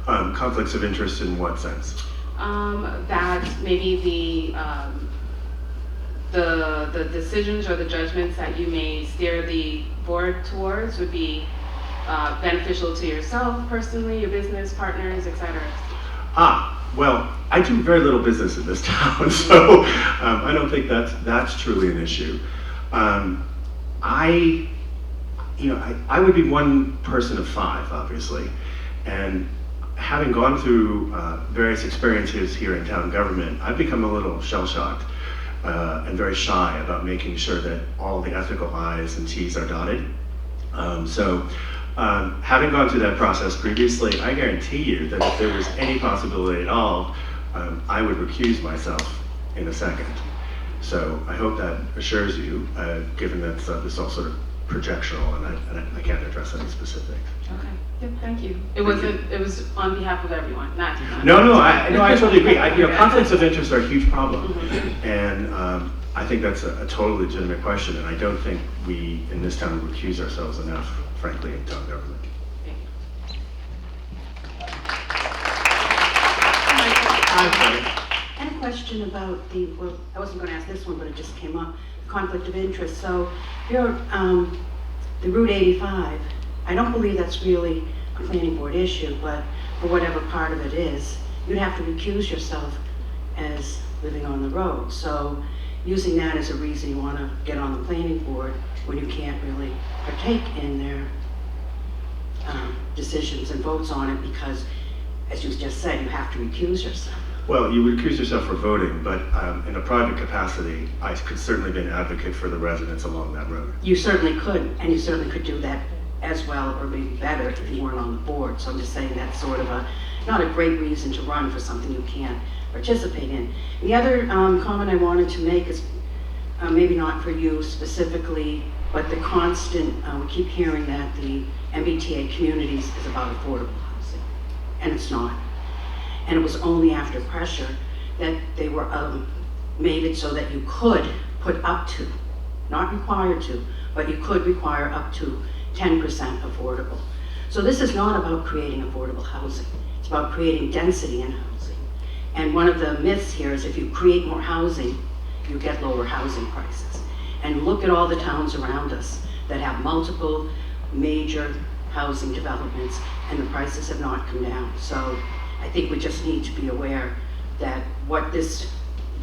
Conflicts of interest in what sense? That maybe the decisions or the judgments that you may steer the board towards would be beneficial to yourself personally, your business partners, etc. Well, I do very little business in this town, so I don't think that's truly an issue. I would be one person of five, obviously, and having gone through various experiences here in town government, I've become a little shell-shocked and very shy about making sure that all the ethical I's and T's are dotted. Having gone through that process previously, I guarantee you that if there was any possibility at all, I would recuse myself in a second. So I hope that assures you, given that this all sort of projectional and I can't address any specifics. Okay. Yeah, thank you. It was on behalf of everyone, not. No, I totally agree. Conflicts of interest are a huge problem, and I think that's a totally legitimate question, and I don't think we in this town recuse ourselves enough, frankly, in town government. I had a question about well, I wasn't going to ask this one, but it just came up, conflict of interest. So you're the Route 85, I don't believe that's really a planning board issue, but for whatever part of it is, you'd have to recuse yourself as living on the road. So using that as a reason you want to get on the planning board when you can't really partake in their decisions and votes on it because, as you just said, you have to recuse yourself. Well, you would accuse yourself for voting, but in a private capacity, I could certainly be an advocate for the residents along that road. You certainly could, and you certainly could do that as well, or maybe better if you weren't on the board. So I'm just saying that's sort of not a great reason to run for something you can't participate in. The other comment I wanted to make is maybe not for you specifically, but the constant, we keep hearing that the MBTA communities is about affordable housing, and it's not. And it was only after pressure that they were made it so that you could put up to, not required to, but you could require up to 10% affordable. So this is not about creating affordable housing. It's about creating density in housing. And one of the myths here is if you create more housing, you get lower housing prices. And look at all the towns around us that have multiple major housing developments, and the prices have not come down. So I think we just need to be aware that what this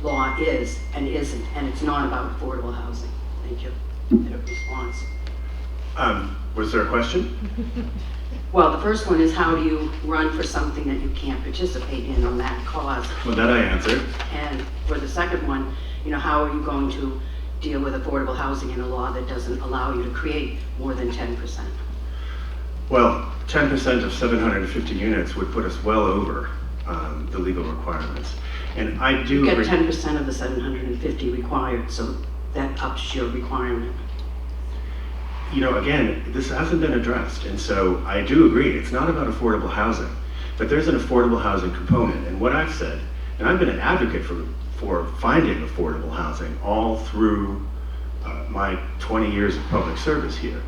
law is and isn't, and it's not about affordable housing. Thank you. And a response. Was there a question? Well, the first one is how do you run for something that you can't participate in on that cause? Well, that I answered. And for the second one, how are you going to deal with affordable housing in a law that doesn't allow you to create more than 10%? Well, 10% of 750 units would put us well over the legal requirements. And I do You get agree. 10% of the 750 required, so that ups your requirement. Again, this hasn't been addressed, and so I do agree, it's not about affordable housing, but there's an affordable housing component, and what I've said, and I've been an advocate for finding affordable housing all through my 20 years of public service here,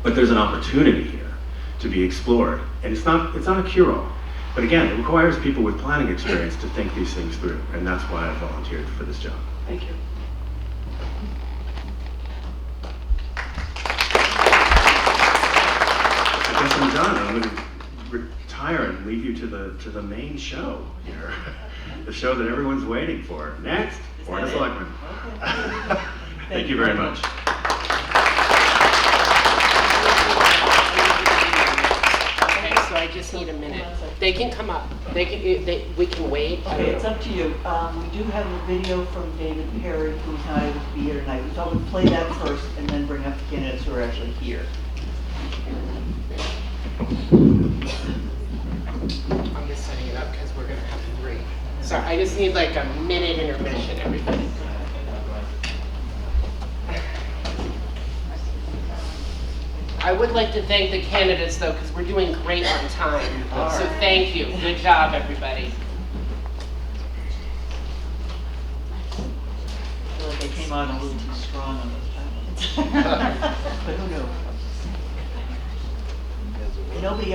but there's an opportunity here to be explored, and it's not a cure-all, but again, it requires people with planning experience to think these things through, and that's why I volunteered for this job. Thank you. I guess I'm done. I'm going to retire and leave you to the main show here, the show that everyone's waiting for. Next, Board of Selectmen. Okay. Thank you very much. Okay, so I just need a minute. They can come up. We can wait. Okay, it's up to you. We do have a video from David Perry, who's not able to be here tonight. We thought we'd play that first and then bring up the candidates who are actually here. I'm just setting it up because we're going to have to break. Sorry, I just need like a minute intermission, everybody. I would like to thank the candidates though, because we're doing great on time. So thank you. Good job, everybody. I feel like I came on a little too strong on those timelines. But who knew? Nobody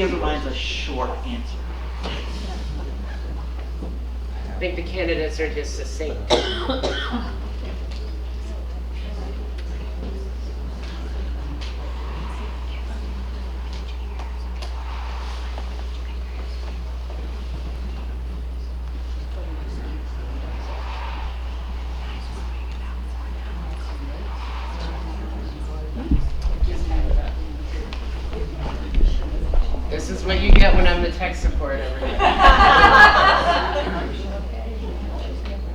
ever minds a short answer. I think the candidates are just succinct. This is what you get when I'm the tech support over here.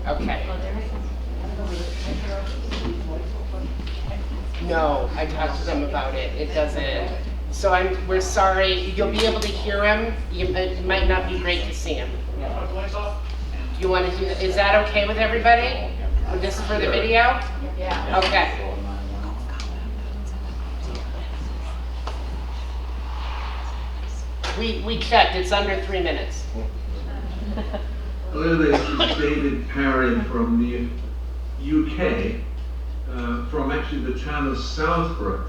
Okay. No, I talked to them about it. It doesn't. So we're sorry. You'll be able to hear him. It might not be great to see him. You want to hear? Is that okay with everybody? This is for the video? Yeah. Okay. We checked. It's under 3 minutes. Hello, this is David Parry from the UK, from actually the town of Southborough,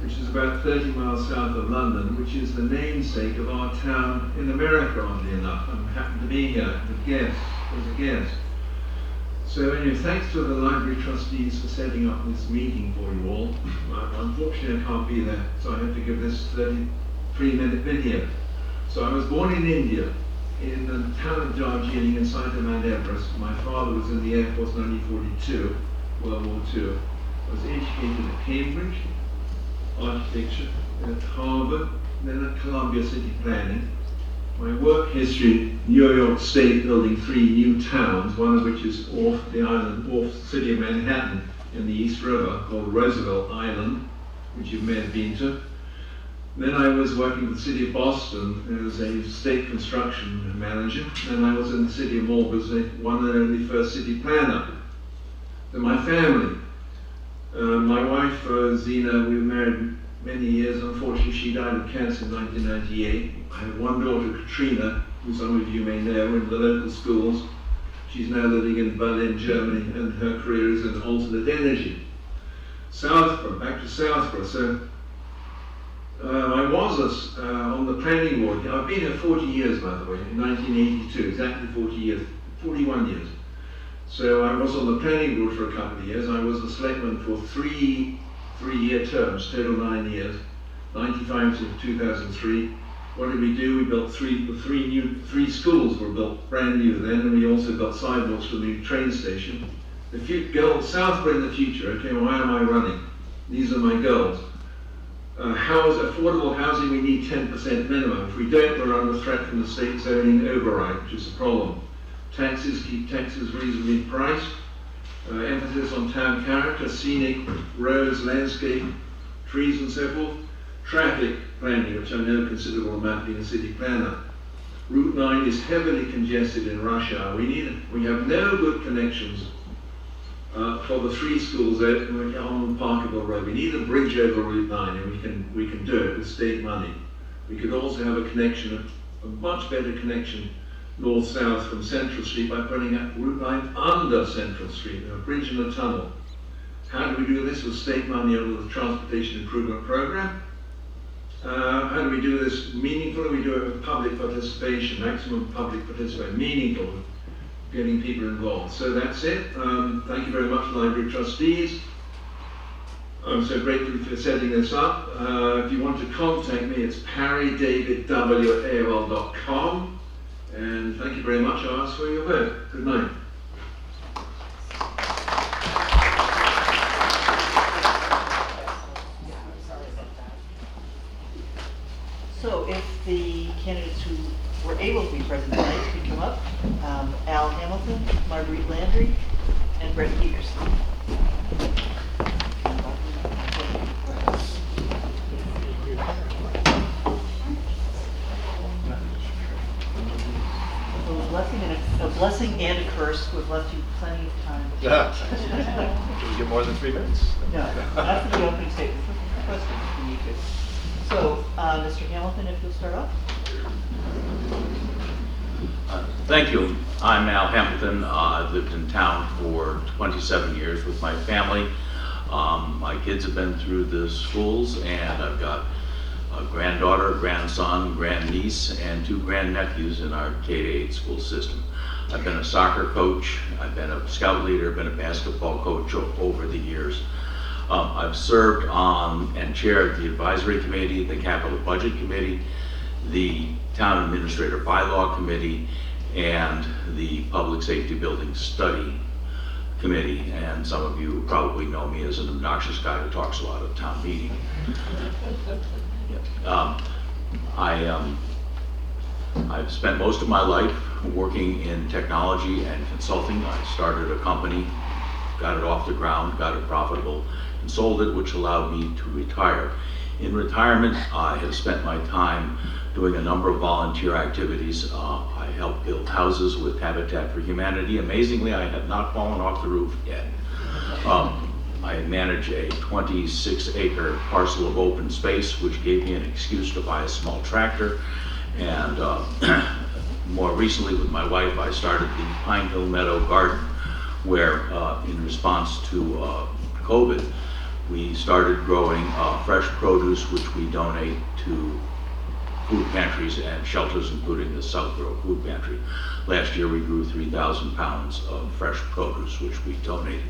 which is about 30 miles south of London, which is the namesake of our town in America, oddly enough. I happen to be here as a guest. So anyway, thanks to the library trustees for setting up this meeting for you all. Unfortunately, I can't be there, so I have to give this 33-minute video. So I was born in India, in the town of Darjeeling inside of Mount Everest. My father was in the Air Force in 1942, World War II. I was educated at Cambridge, architecture, at Harvard, then at Columbia City Planning. My work history, New York State, building 3 new towns, one of which is off the island, off the city of Manhattan in the East River, called Roosevelt Island, which you may have been to. Then I was working for the city of Boston as a state construction manager. Then I was in the city of Malvern as one and only first city planner. Then my family. My wife, Zena, we were married many years. Unfortunately, she died of cancer in 1998. I have one daughter, Katrina, who some of you may know in the local schools. She's now living in Berlin, Germany, and her career is in alternate energy. Southborough, back to Southborough. So, I was on the planning board. I've been here 40 years, by the way, in 1982, exactly 40 years, 41 years. So I was on the planning board for a couple of years. I was a selectman for three-year terms, total 9 years, 95 to 2003. What did we do? We built three schools were built brand new then, and we also built sidewalks for the new train station. Southborough in the future. Okay, why am I running? These are my goals. Affordable housing, we need 10% minimum. If we don't, we're under threat from the state zoning override, which is a problem. Taxes, keep taxes reasonably priced. Emphasis on town character, scenic, roads, landscape, trees and so forth. Traffic planning, which I know a considerable amount being a city planner. Route 9 is heavily congested in rush hour. We have no good connections for the 3 schools on Parkerville Road. We need a bridge over Route 9, and we can do it with state money. We could also have a connection, a much better connection north-south from Central Street by putting up Route 9 under Central Street, a bridge and a tunnel. How do we do this with state money under the Transportation Improvement Program? How do we do this meaningfully? We do it with public participation, maximum public participation, meaningful, getting people involved. So that's it. Thank you very much, library trustees. I'm so grateful for setting this up. If you want to contact me, it's parrydavidw@aol.com. And thank you very much. I'll ask for your vote. Good night. So if the candidates who were able to be present tonight could come up, Al Hamilton, Marguerite Landry, and Brett Peterson. A blessing and a curse. We've left you plenty of time. Can we get more than 3 minutes? No, that's the opening statement. questions if you need to. So, Mr. Hamilton, if you'll start off. Thank you. I'm Al Hamilton. I've lived in town for 27 years with my family. My kids have been through the schools, and I've got a granddaughter, grandson, grandniece, and 2 grandnephews in our K-8 school system. I've been a soccer coach, I've been a scout leader, been a basketball coach over the years. I've served on and chaired the advisory committee, the capital budget committee, the town administrator bylaw committee, and the public safety building study committee. And some of you probably know me as an obnoxious guy who talks a lot at town meeting. I've spent most of my life working in technology and consulting. I started a company, got it off the ground, got it profitable, and sold it, which allowed me to retire. In retirement, I have spent my time doing a number of volunteer activities. I helped build houses with Habitat for Humanity. Amazingly, I have not fallen off the roof yet. I manage a 26-acre parcel of open space, which gave me an excuse to buy a small tractor. And more recently with my wife, I started the Pine Hill Meadow Garden, where in response to COVID, we started growing fresh produce, which we donate to food pantries and shelters, including the Southborough Food Pantry. Last year we grew 3,000 pounds of fresh produce, which we donated.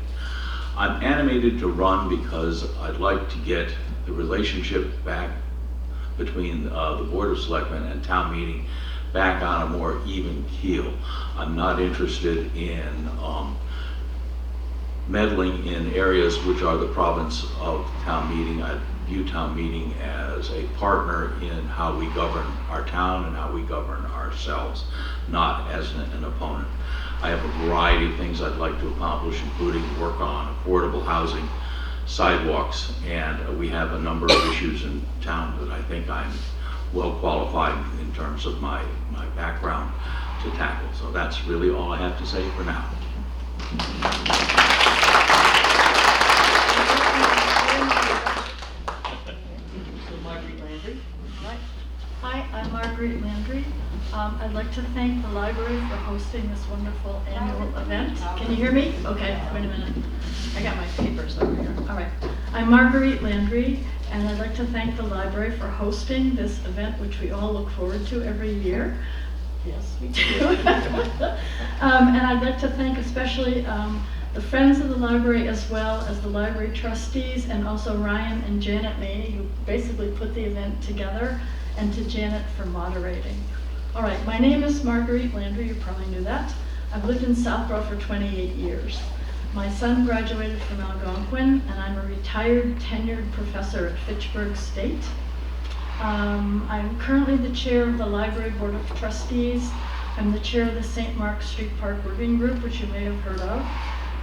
I'm animated to run because I'd like to get the relationship back between the Board of Selectmen and town meeting back on a more even keel. I'm not interested in meddling in areas which are the province of town meeting. I view town meeting as a partner in how we govern our town and how we govern ourselves, not as an opponent. I have a variety of things I'd like to accomplish, including work on affordable housing, sidewalks, and we have a number of issues in town that I think I'm well qualified in terms of my background to tackle. So that's really all I have to say for now. Hi, I'm Marguerite Landry. I'd like to thank the library for hosting this wonderful annual event. Can you hear me? Okay, wait a minute. I got my papers over here. All right. I'm Marguerite Landry, and I'd like to thank the library for hosting this event, which we all look forward to every year. Yes, we do. And I'd like to thank especially the Friends of the Library, as well as the library trustees, and also Ryan and Janet Maney, who basically put the event together, and to Janet for moderating. All right, my name is Marguerite Landry, you probably knew that. I've lived in Southborough for 28 years. My son graduated from Algonquin, and I'm a retired tenured professor at Fitchburg State. I'm currently the chair of the Library Board of Trustees. I'm the chair of the St. Mark's Street Park Working Group, which you may have heard of.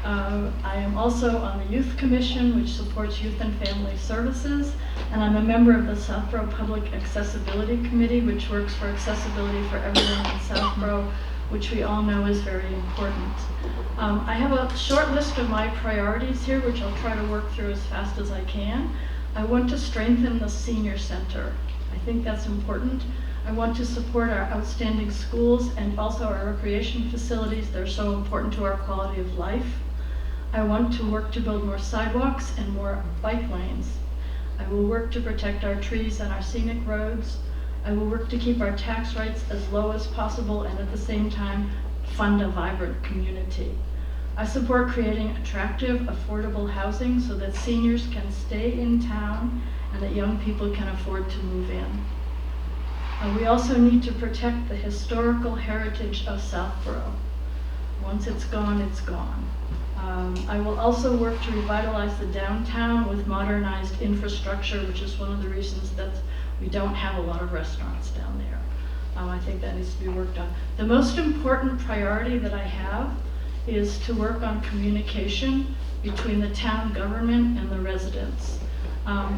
I am also on the Youth Commission, which supports youth and family services, and I'm a member of the Southborough Public Accessibility Committee, which works for accessibility for everyone in Southborough, which we all know is very important. I have a short list of my priorities here, which I'll try to work through as fast as I can. I want to strengthen the senior center. I think that's important. I want to support our outstanding schools and also our recreation facilities. They're so important to our quality of life. I want to work to build more sidewalks and more bike lanes. I will work to protect our trees and our scenic roads. I will work to keep our tax rates as low as possible and at the same time fund a vibrant community. I support creating attractive, affordable housing so that seniors can stay in town and that young people can afford to move in. We also need to protect the historical heritage of Southborough. Once it's gone, it's gone. I will also work to revitalize the downtown with modernized infrastructure, which is one of the reasons that we don't have a lot of restaurants down there. I think that needs to be worked on. The most important priority that I have is to work on communication between the town government and the residents.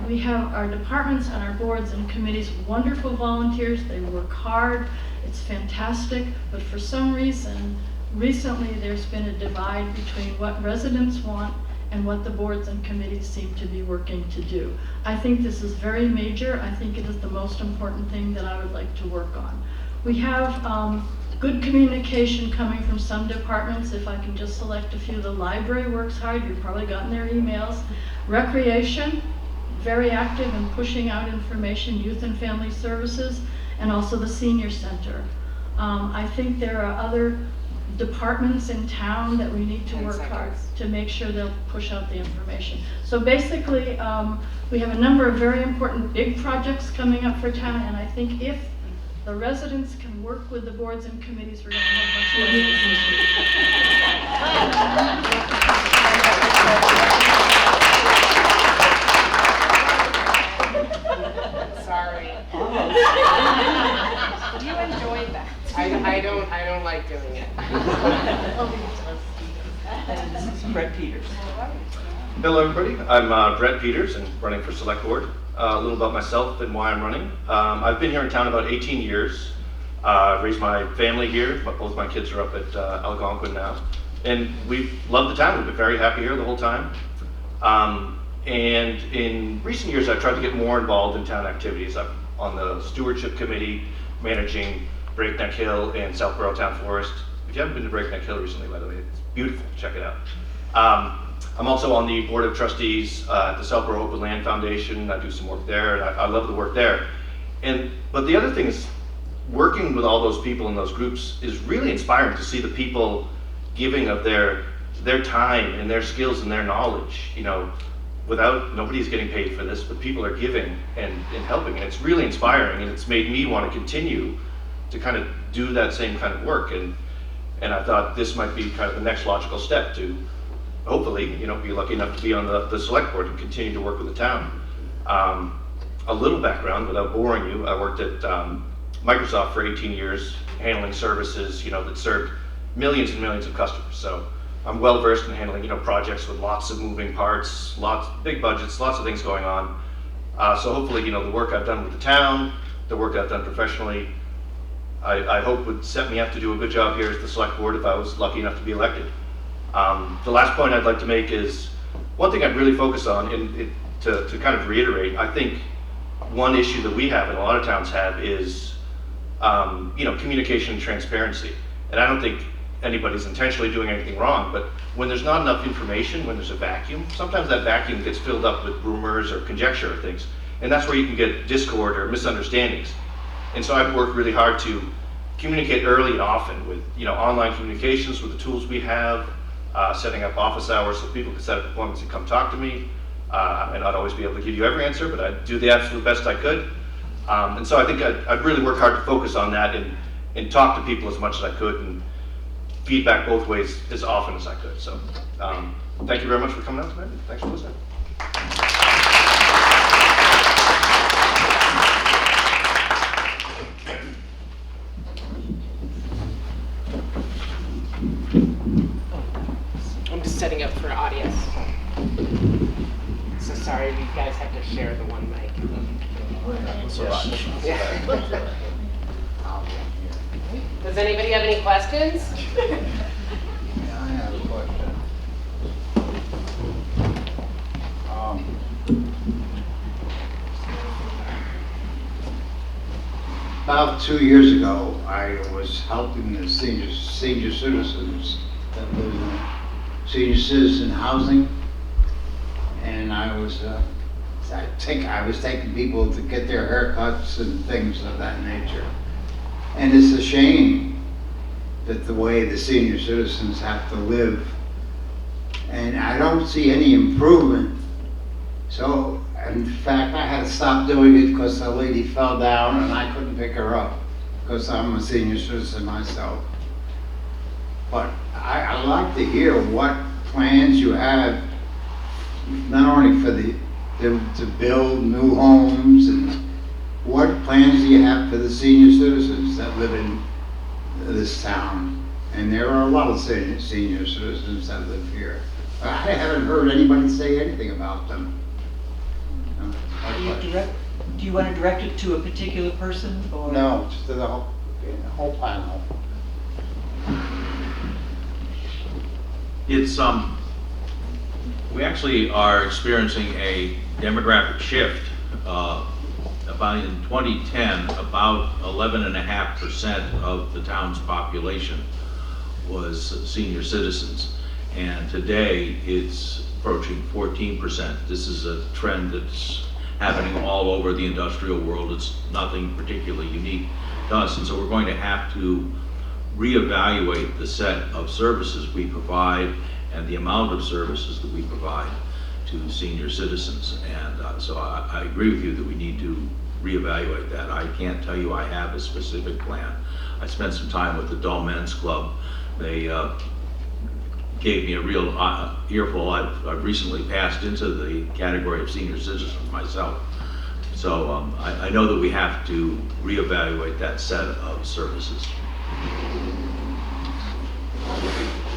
We have our departments and our boards and committees, wonderful volunteers, they work hard, it's fantastic, but for some reason, recently there's been a divide between what residents want and what the boards and committees seem to be working to do. I think this is very major. I think it is the most important thing that I would like to work on. We have good communication coming from some departments. If I can just select a few, the library works hard. You've probably gotten their emails. Recreation, very active in pushing out information, youth and family services, and also the senior center. I think there are other departments in town that we need to work hard to make sure they'll push out the information. So basically, we have a number of very important big projects coming up for town, and I think if the residents can work with the boards and committees, we're going to have much Sorry. You enjoyed that. I don't like doing it. And this is Brett Peters. Hello, everybody. I'm Brett Peters and running for Select Board. A little about myself and why I'm running. I've been here in town about 18 years. Raised my family here, but both my kids are up at Algonquin now. And we've loved the town. We've been very happy here the whole time. And in recent years, I've tried to get more involved in town activities. I'm on the stewardship committee, managing Breakneck Hill and Southborough Town Forest. If you haven't been to Breakneck Hill recently, by the way, it's beautiful. Check it out. I'm also on the board of trustees at the Southborough Open Land Foundation. I do some work there, and I love the work there. But the other thing is, working with all those people in those groups is really inspiring to see the people giving of their time and their skills and their knowledge. You know, nobody's getting paid for this, but people are giving and helping, and it's really inspiring, and it's made me want to continue to kind of do that same kind of work. And I thought this might be kind of the next logical step to hopefully, be lucky enough to be on the select board and continue to work with the town. A little background without boring you, I worked at Microsoft for 18 years, handling services, that served millions and millions of customers. So I'm well versed in handling, projects with lots of moving parts, big budgets, lots of things going on. So hopefully, the work I've done with the town, the work I've done professionally, I hope would set me up to do a good job here as the select board if I was lucky enough to be elected. The last point I'd like to make is one thing I'd really focus on, to kind of reiterate, I think one issue that we have and a lot of towns have is, communication and transparency. And I don't think anybody's intentionally doing anything wrong, but when there's not enough information, when there's a vacuum, sometimes that vacuum gets filled up with rumors or conjecture of things. And that's where you can get discord or misunderstandings. And so I've worked really hard to communicate early and often with, online communications with the tools we have, setting up office hours so people can set up appointments and come talk to me. I may not always be able to give you every answer, but I do the absolute best I could. And so I think I'd really work hard to focus on that and talk to people as much as I could and feedback both ways as often as I could. So thank you very much for coming out tonight. Thanks for listening. I'm just setting up for audience. So sorry, you guys have to share the one mic. Does anybody have any questions? I have a question. About 2 years ago, I was helping the senior citizens that live in senior citizen housing, and I was taking people to get their haircuts and things of that nature. And it's a shame that the way the senior citizens have to live, and I don't see any improvement. So, in fact, I had to stop doing it because the lady fell down and I couldn't pick her up because I'm a senior citizen myself. But I'd like to hear what plans you have, not only for to build new homes, and what plans do you have for the senior citizens that live in this town? And there are a lot of senior citizens that live here. I haven't heard anybody say anything about them. Do you want to direct it to a particular person or? No, just to the whole panel. It's We actually are experiencing a demographic shift. About in 2010, about 11.5% of the town's population was senior citizens. And today it's approaching 14%. This is a trend that's happening all over the industrial world. It's nothing particularly unique to us. And so we're going to have to reevaluate the set of services we provide and the amount of services that we provide to senior citizens. And so I agree with you that we need to reevaluate that. I can't tell you I have a specific plan. I spent some time with the Dull Men's Club. They gave me a real earful. I've recently passed into the category of senior citizen myself. So I know that we have to reevaluate that set of services.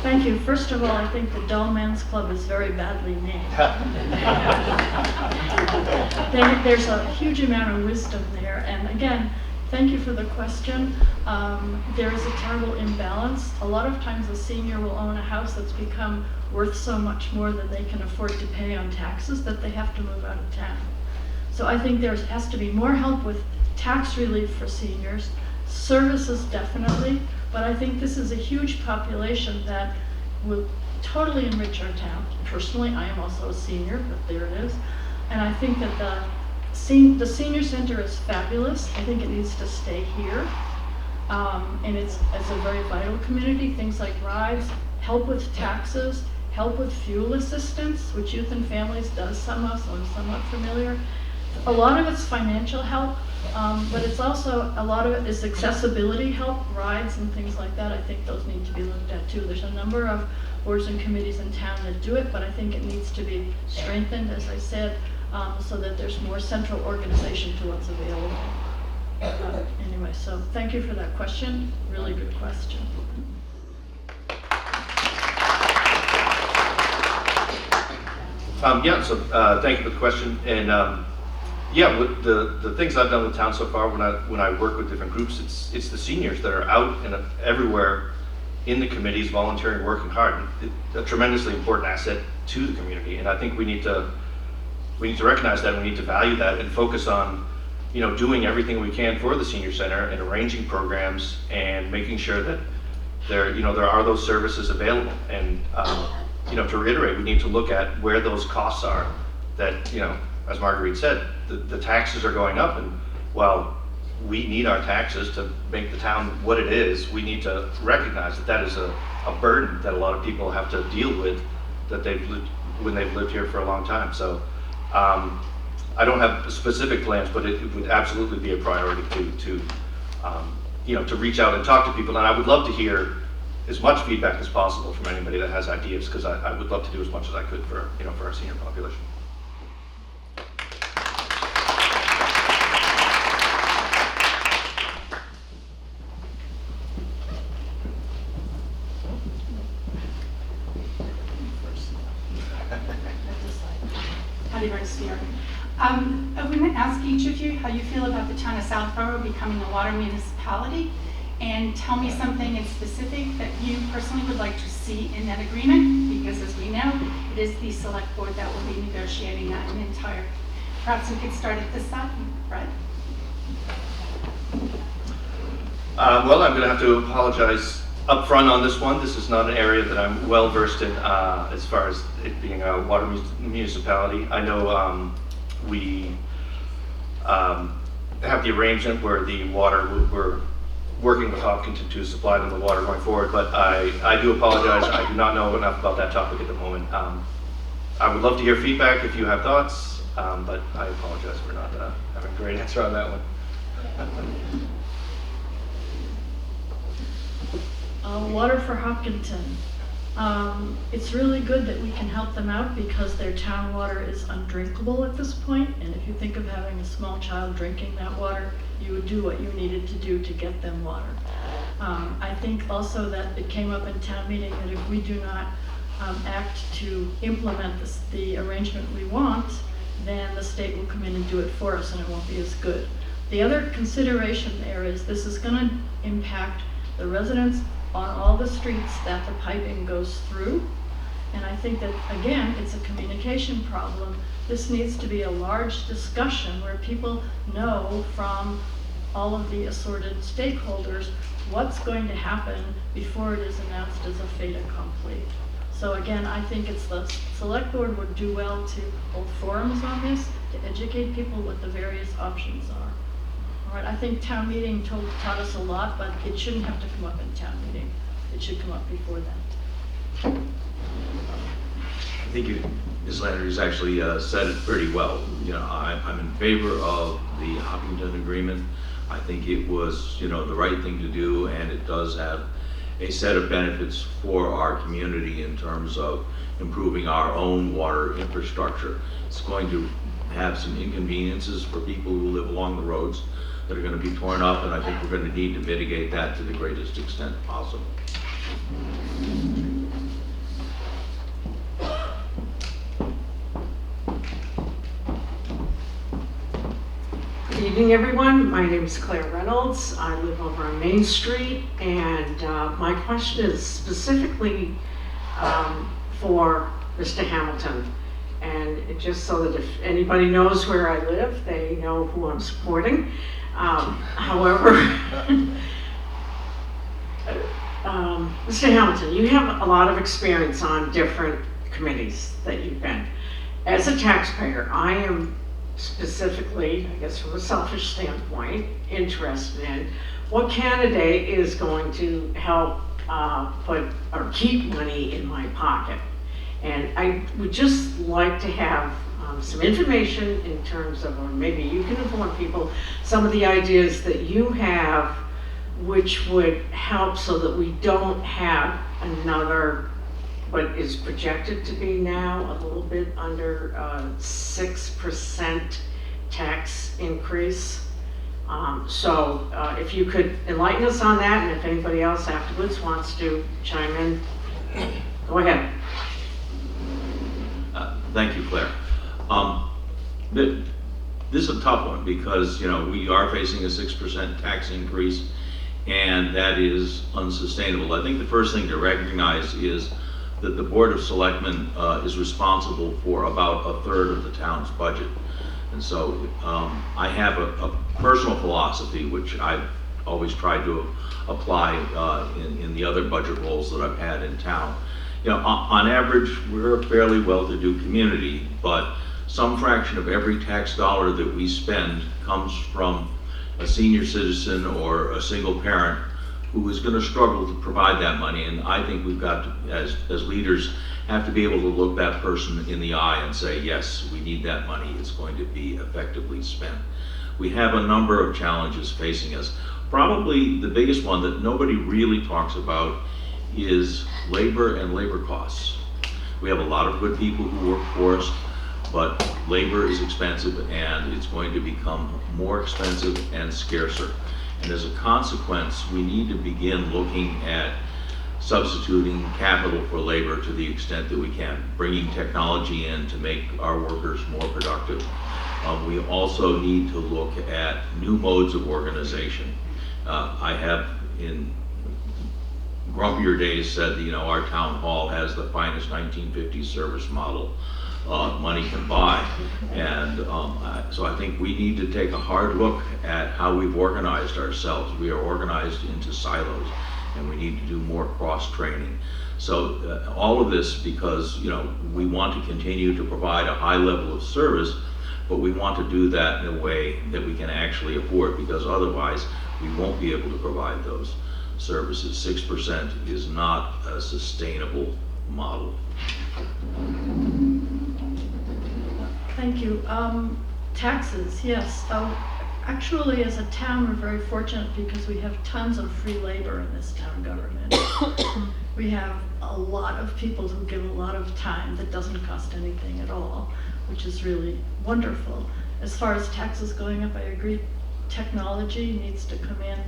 Thank you. First of all, I think the Dull Men's Club is very badly named. There's a huge amount of wisdom there. And again, thank you for the question. There is a terrible imbalance. A lot of times a senior will own a house that's become worth so much more than they can afford to pay on taxes that they have to move out of town. So I think there has to be more help with tax relief for seniors, services definitely, but I think this is a huge population that will totally enrich our town. Personally, I am also a senior, but there it is. And I think that the senior center is fabulous. I think it needs to stay here. And it's a very vital community. Things like rides, help with taxes, help with fuel assistance, which Youth and Families does some of, so I'm somewhat familiar. A lot of it's financial help, but it's also, a lot of it is accessibility help, rides and things like that. I think those need to be looked at too. There's a number of boards and committees in town that do it, but I think it needs to be strengthened, as I said, so that there's more central organization to what's available. Anyway, so thank you for that question. Really good question. Thank you for the question. And yeah, with the things I've done with town so far, when I work with different groups, it's the seniors that are out and everywhere in the committees, volunteering, working hard. It's a tremendously important asset to the community, and I think we need to recognize that. We need to value that and focus on, doing everything we can for the senior center and arranging programs and making sure that there are those services available. And to reiterate, we need to look at where those costs are. That as Marguerite said, the taxes are going up, and while we need our taxes to make the town what it is, we need to recognize that is a burden that a lot of people have to deal with when they've lived here for a long time. So I don't have specific plans, but it would absolutely be a priority to reach out and talk to people. And I would love to hear as much feedback as possible from anybody that has ideas, because I would love to do as much as I could for our senior population. I want to ask each of you how you feel about the town of Southborough becoming a water municipality, and tell me something in specific that you personally would like to see in that agreement, because as we know, it is the select board that will be negotiating that in entire. Perhaps we could start at this side, Brett. Well, I'm going to have to apologize up front on this one. This is not an area that I'm well versed in as far as it being a water municipality. I know we have the arrangement where the water, we're working with Hopkinton to supply them the water going forward, but I do apologize. I do not know enough about that topic at the moment. I would love to hear feedback if you have thoughts, but I apologize for not having a great answer on that one. Water for Hopkinton. It's really good that we can help them out because their town water is undrinkable at this point, and if you think of having a small child drinking that water, you would do what you needed to do to get them water. I think also that it came up in town meeting that if we do not act to implement the arrangement we want, then the state will come in and do it for us and it won't be as good. The other consideration there is this is going to impact the residents on all the streets that the piping goes through, And I think that, again, it's a communication problem. This needs to be a large discussion where people know from all of the assorted stakeholders what's going to happen before it is announced as a fait accompli. So again, I think it's the select board would do well to hold forums on this, to educate people what the various options are. All right, I think town meeting taught us a lot, but it shouldn't have to come up in town meeting. It should come up before that. I think Ms. Landry's actually said it pretty well. You know, I'm in favor of the Hopkinton agreement. I think it was, you know, the right thing to do, and it does have a set of benefits for our community in terms of improving our own water infrastructure. It's going to have some inconveniences for people who live along the roads that are going to be torn up, and I think we're going to need to mitigate that to the greatest extent possible. Good evening, everyone. My name is Claire Reynolds. I live over on Main Street, and my question is specifically for Mr. Hamilton. And just so that if anybody knows where I live, they know who I'm supporting. However, Mr. Hamilton, you have a lot of experience on different committees that you've been. As a taxpayer, I am specifically, I guess from a selfish standpoint, interested in what candidate is going to help put or keep money in my pocket. And I would just like to have some information in terms of, or maybe you can inform people, some of the ideas that you have which would help so that we don't have another, what is projected to be now a little bit under 6% tax increase. So if you could enlighten us on that, and if anybody else afterwards wants to chime in, go ahead. Thank you, Claire. This is a tough one because, you know, we are facing a 6% tax increase, and that is unsustainable. I think the first thing to recognize is that the Board of Selectmen is responsible for about a third of the town's budget. And so I have a personal philosophy, which I've always tried to apply in the other budget roles that I've had in town. You know, on average, we're a fairly well-to-do community, but some fraction of every tax dollar that we spend comes from a senior citizen or a single parent who is going to struggle to provide that money. And I think we've got to, as leaders, have to be able to look that person in the eye and say, yes, we need that money. It's going to be effectively spent. We have a number of challenges facing us. Probably the biggest one that nobody really talks about is labor and labor costs. We have a lot of good people who work for us, but labor is expensive, and it's going to become more expensive and scarcer. And as a consequence, we need to begin looking at substituting capital for labor to the extent that we can, bringing technology in to make our workers more productive. We also need to look at new modes of organization. I have in grumpier days said, you know, our town hall has the finest 1950s service model money can buy. And so I think we need to take a hard look at how we've organized ourselves. We are organized into silos, and we need to do more cross-training. So all of this because, you know, we want to continue to provide a high level of service, but we want to do that in a way that we can actually afford, because otherwise we won't be able to provide those services. 6% is not a sustainable model. Thank you. Taxes, yes. Actually, as a town, we're very fortunate because we have tons of free labor in this town government. We have a lot of people who give a lot of time that doesn't cost anything at all, which is really wonderful. As far as taxes going up, I agree, technology needs to come in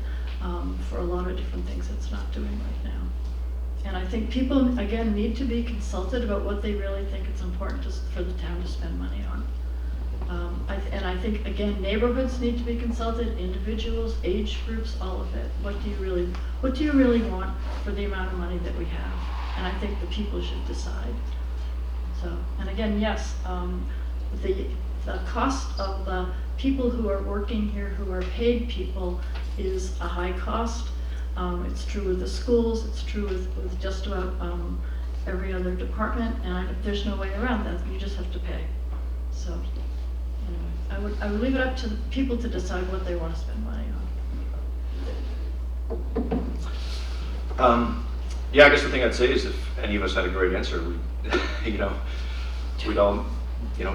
for a lot of different things it's not doing right now. And I think people, again, need to be consulted about what they really think it's important for the town to spend money on. And I think, again, neighborhoods need to be consulted, individuals, age groups, all of it. What do you really want for the amount of money that we have? and I think the people should decide. So, and again, yes, the cost of the people who are working here, who are paid people, is a high cost. It's true with the schools, it's true with just about every other department, and there's no way around that. You just have to pay. So, anyway, I would leave it up to people to decide what they want to spend money on. Yeah, I guess the thing I'd say is if any of us had a great answer, we'd all,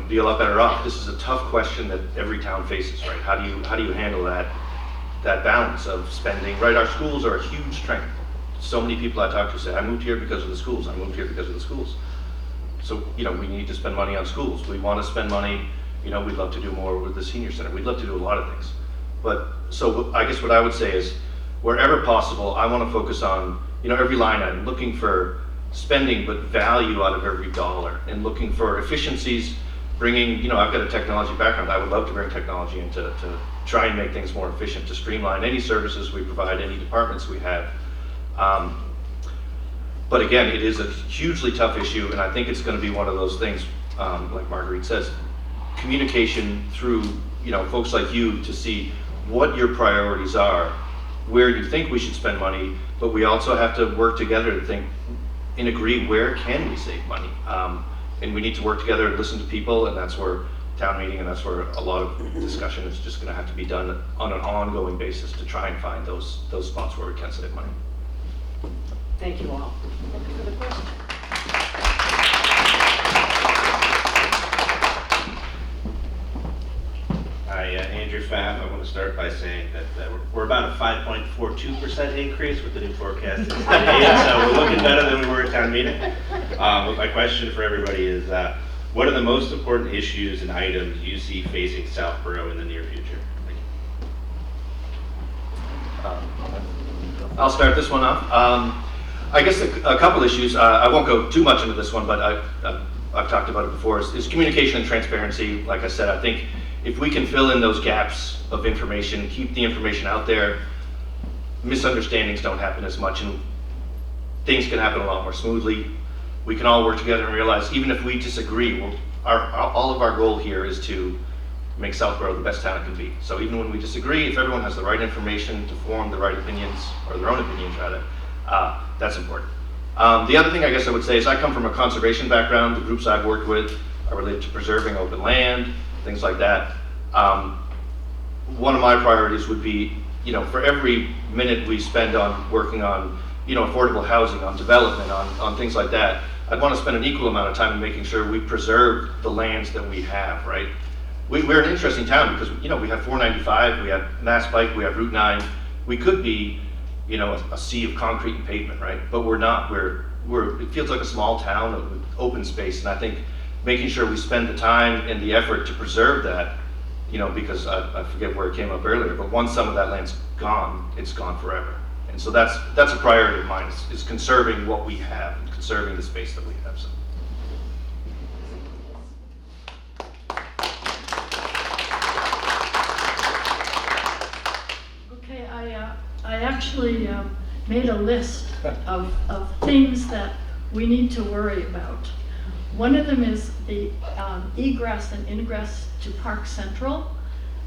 be a lot better off. This is a tough question that every town faces, right? How do you handle that balance of spending, right? Our schools are a huge strength. So many people I talk to say, I moved here because of the schools. I moved here because of the schools. So, we need to spend money on schools. We want to spend money, we'd love to do more with the senior center. We'd love to do a lot of things. But, so I guess what I would say is, wherever possible, I want to focus on, every line item, looking for spending but value out of every dollar, and looking for efficiencies, bringing, I've got a technology background. I would love to bring technology in to try and make things more efficient, to streamline any services we provide, any departments we have. But again, it is a hugely tough issue, and I think it's going to be one of those things, like Marguerite says, communication through, folks like you to see what your priorities are, where you think we should spend money, but we also have to work together to think and agree where can we save money. And we need to work together and listen to people, and that's where town meeting, and that's where a lot of discussion is just going to have to be done on an ongoing basis to try and find those spots where we can save money. Thank you all. Thank you for the question. Hi, Andrew Pfaff. I want to start by saying that we're about a 5.42% increase with the new forecast. So we're looking better than we were at town meeting. But my question for everybody is, what are the most important issues and items you see facing Southborough in the near future? I'll start this one off. I guess a couple issues. I won't go too much into this one, but I've talked about it before, is communication and transparency. Like I said, I think if we can fill in those gaps of information, keep the information out there, misunderstandings don't happen as much, and things can happen a lot more smoothly. We can all work together and realize, even if we disagree, all of our goal here is to make Southborough the best town it can be. So even when we disagree, if everyone has the right information to form the right opinions, or their own opinions rather, that's important. The other thing I guess I would say is I come from a conservation background. The groups I've worked with are related to preserving open land, things like that. One of my priorities would be, for every minute we spend on working on, affordable housing, on development, on things like that, I'd want to spend an equal amount of time in making sure we preserve the lands that we have, right? We're an interesting town because, we have 495, we have Mass Pike, we have Route 9. We could be, a sea of concrete and pavement, right? But we're not. It feels like a small town with open space, and I think making sure we spend the time and the effort to preserve that, because I forget where it came up earlier, but once some of that land's gone, it's gone forever. And so that's a priority of mine, is conserving what we have and conserving the space that we have. So. Okay, I actually made a list of things that we need to worry about. One of them is the egress and ingress to Park Central.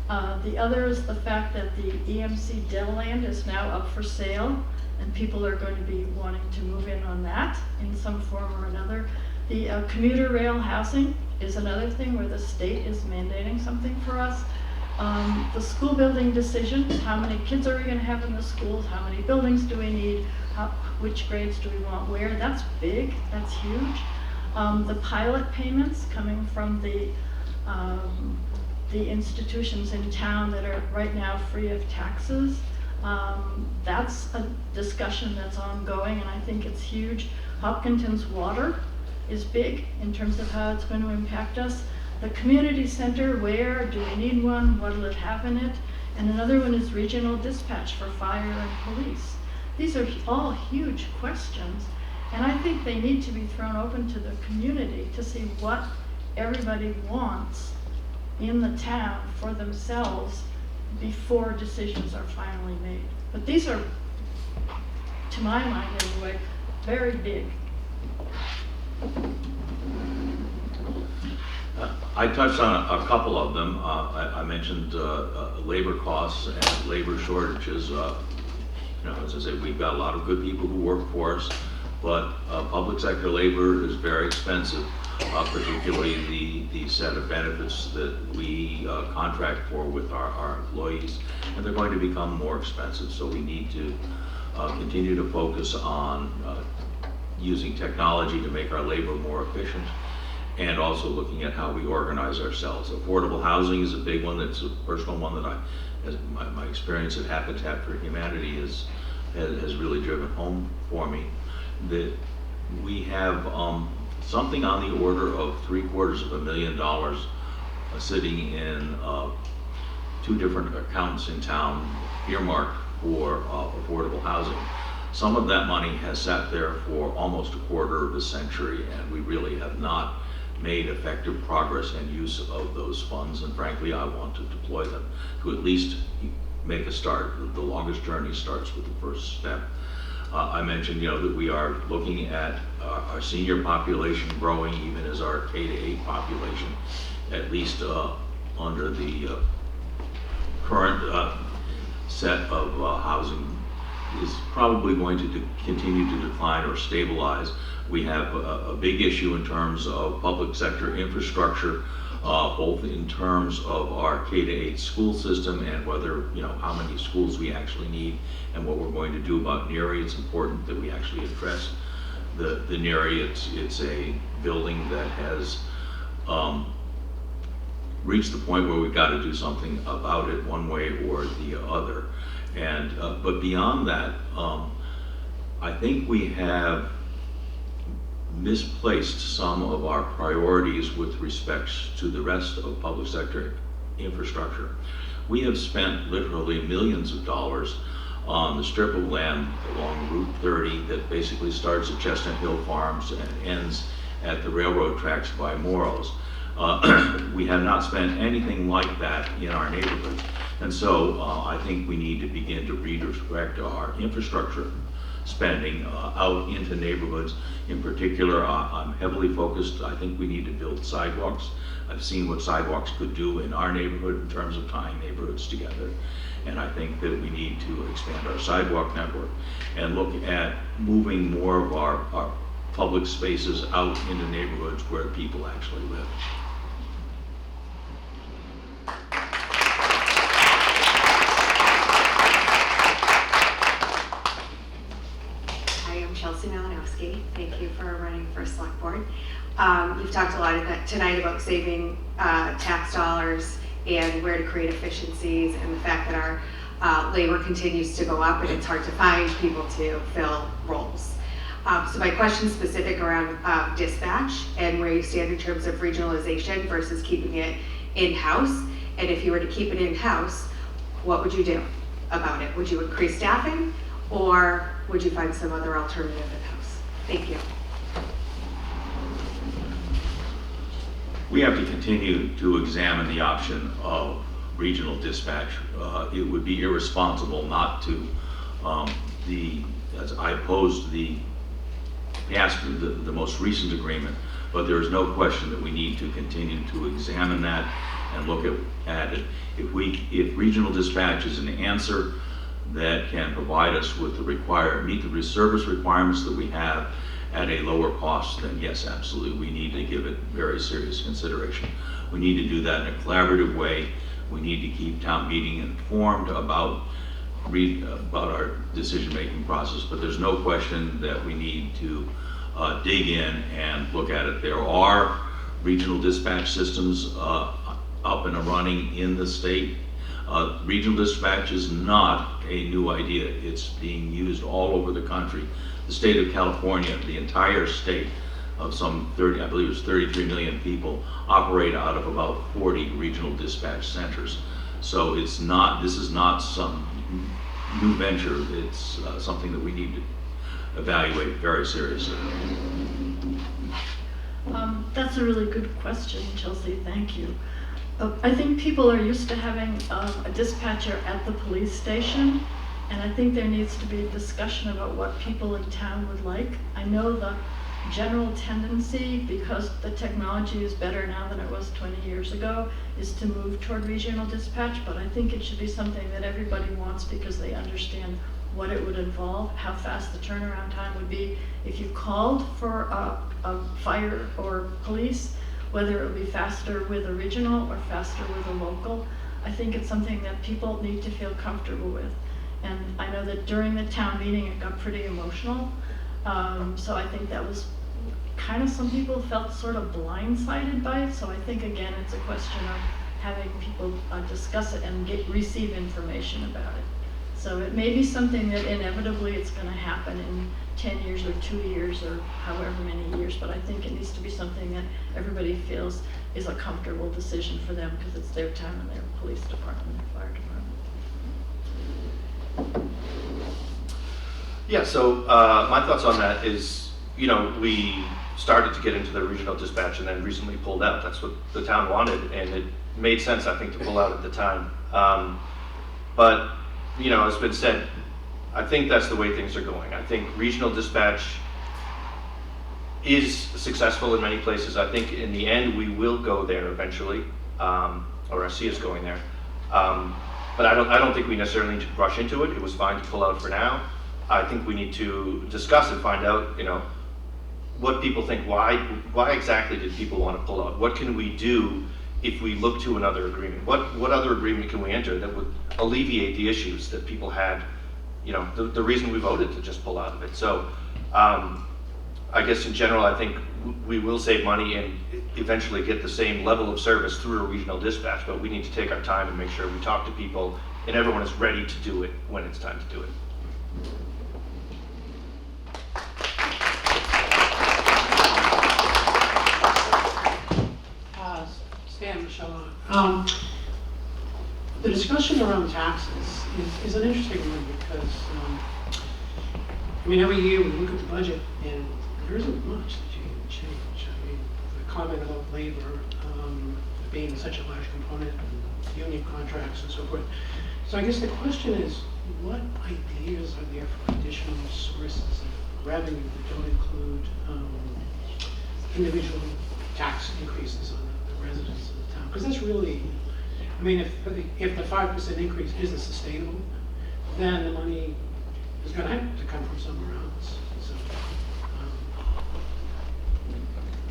The other is the fact that the EMC Dell land is now up for sale, and people are going to be wanting to move in on that in some form or another. The commuter rail housing is another thing where the state is mandating something for us. The school building decisions, how many kids are we going to have in the schools, how many buildings do we need, which grades do we want where, that's big, that's huge. The pilot payments coming from the institutions in town that are right now free of taxes, that's a discussion that's ongoing, and I think it's huge. Hopkinton's water is big in terms of how it's going to impact us. The community center, where do we need one, what will it have in it? And another one is regional dispatch for fire and police. These are all huge questions, and I think they need to be thrown open to the community to see what everybody wants in the town for themselves before decisions are finally made. But these are, to my mind anyway, very big I touched on a couple of them. I mentioned labor costs and labor shortages. As I say, we've got a lot of good people who work for us, but public sector labor is very expensive, particularly the set of benefits that we contract for with our employees, and they're going to become more expensive. So we need to continue to focus on using technology to make our labor more efficient, and also looking at how we organize ourselves. Affordable housing is a big one. It's a personal one that my experience at Habitat for Humanity has really driven home for me. That we have something on the order of $750,000 sitting in 2 different accounts in town earmarked for affordable housing. Some of that money has sat there for almost a quarter of a century, and we really have not made effective progress and use of those funds, and frankly I want to deploy them to at least make a start. The longest journey starts with the first step. I mentioned that we are looking at our senior population growing, even as our K-8 population, at least under the current set of housing, is probably going to continue to decline or stabilize. We have a big issue in terms of public sector infrastructure, both in terms of our K-8 school system and whether, how many schools we actually need and what we're going to do about NERI. It's important that we actually address the NERI. It's a building that has reached the point where we've got to do something about it one way or the other. And but beyond that, I think we have misplaced some of our priorities with respect to the rest of public sector infrastructure. We have spent literally millions of dollars on the strip of land along Route 30 that basically starts at Chestnut Hill Farms and ends at the railroad tracks by Morrow's. We have not spent anything like that in our neighborhoods. And so I think we need to begin to redirect our infrastructure spending out into neighborhoods. In particular, I'm heavily focused. I think we need to build sidewalks. I've seen what sidewalks could do in our neighborhood in terms of tying neighborhoods together. And I think that we need to expand our sidewalk network and look at moving more of our public spaces out into neighborhoods where people actually live. Chelsea Malinowski. Thank you for running for select board. You've talked a lot tonight about saving tax dollars and where to create efficiencies, and the fact that our labor continues to go up and it's hard to find people to fill roles. So my question is specific around dispatch and where you stand in terms of regionalization versus keeping it in-house. And if you were to keep it in-house, what would you do about it? Would you increase staffing, or would you find some other alternative in-house? Thank you. We have to continue to examine the option of regional dispatch. It would be irresponsible not to, as I opposed the most recent agreement, but there is no question that we need to continue to examine that and look at it. If regional dispatch is an answer that can provide us with meet the service requirements that we have at a lower cost, then yes, absolutely, we need to give it very serious consideration. We need to do that in a collaborative way. We need to keep town meeting informed about our decision-making process, but there's no question that we need to dig in and look at it. There are regional dispatch systems up and running in the state. Regional dispatch is not a new idea. It's being used all over the country. The state of California, the entire state of some 30, I believe it was 33 million people, operate out of about 40 regional dispatch centers. So this is not some new venture. It's something that we need to evaluate very seriously. That's a really good question, Chelsea. Thank you. I think people are used to having a dispatcher at the police station, and I think there needs to be a discussion about what people in town would like. I know the general tendency, because the technology is better now than it was 20 years ago, is to move toward regional dispatch, but I think it should be something that everybody wants because they understand what it would involve, how fast the turnaround time would be. If you called for a fire or police, whether it would be faster with a regional or faster with a local, I think it's something that people need to feel comfortable with. And I know that during the town meeting it got pretty emotional, so I think that was kind of, some people felt sort of blindsided by it, so I think again it's a question of having people discuss it and receive information about it. So it may be something that inevitably it's going to happen in 10 years or 2 years or however many years, but I think it needs to be something that everybody feels is a comfortable decision for them because it's their town and their police department and fire department. Yeah, so my thoughts on that is, you know, we started to get into the regional dispatch and then recently pulled out. That's what the town wanted, and it made sense, I think, to pull out at the time. But, you know, as been said, I think that's the way things are going. I think regional dispatch is successful in many places. I think in the end we will go there eventually, or I see us going there. But I don't think we necessarily need to rush into it. It was fine to pull out for now. I think we need to discuss and find out, you know, what people think. Why exactly did people want to pull out? What can we do if we look to another agreement? What other agreement can we enter that would alleviate the issues that people had? You know, the reason we voted to just pull out of it. So I guess in general, I think we will save money and eventually get the same level of service through a regional dispatch, but we need to take our time and make sure we talk to people and everyone is ready to do it when it's time to do it. Stan, Michelle. The discussion around taxes is an interesting one because, I mean, every year we look at the budget and there isn't much that you can change. I mean, the comment about labor being such a large component of union contracts and so forth. So I guess the question is, what ideas are there for additional sources of revenue that don't include individual tax increases on the residents of the town? Because that's really, I mean, if the 5% increase isn't sustainable, then the money is going to have to come from somewhere else. So,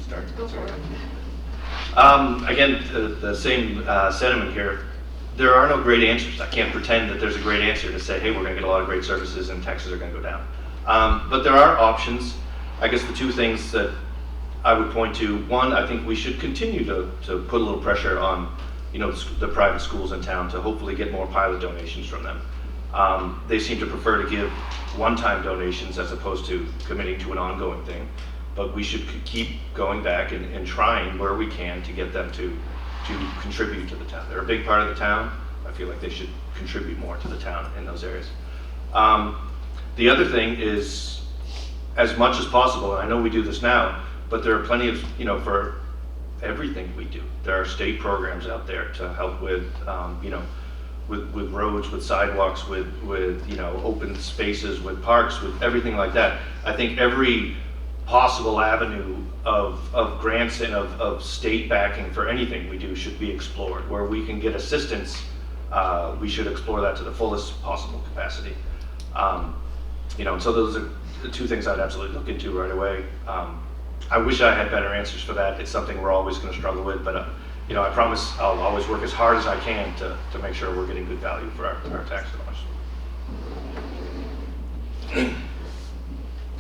Start. Go for it. Again, the same sentiment here. There are no great answers. I can't pretend that there's a great answer to say, hey, we're going to get a lot of great services and taxes are going to go down. But there are options. I guess the two things that I would point to, one, I think we should continue to put a little pressure on, you know, the private schools in town to hopefully get more pilot donations from them. They seem to prefer to give one-time donations as opposed to committing to an ongoing thing. But we should keep going back and trying where we can to get them to contribute to the town. They're a big part of the town. I feel like they should contribute more to the town in those areas. The other thing is, as much as possible, and I know we do this now, but there are plenty of, you know, for everything we do. There are state programs out there to help with, you know, with roads, with sidewalks, with you know, open spaces, with parks, with everything like that. I think every possible avenue of grants and of state backing for anything we do should be explored. Where we can get assistance, we should explore that to the fullest possible capacity. You know, so those are the two things I'd absolutely look into right away. I wish I had better answers for that. It's something we're always going to struggle with, but you know, I promise I'll always work as hard as I can to make sure we're getting good value for our tax dollars.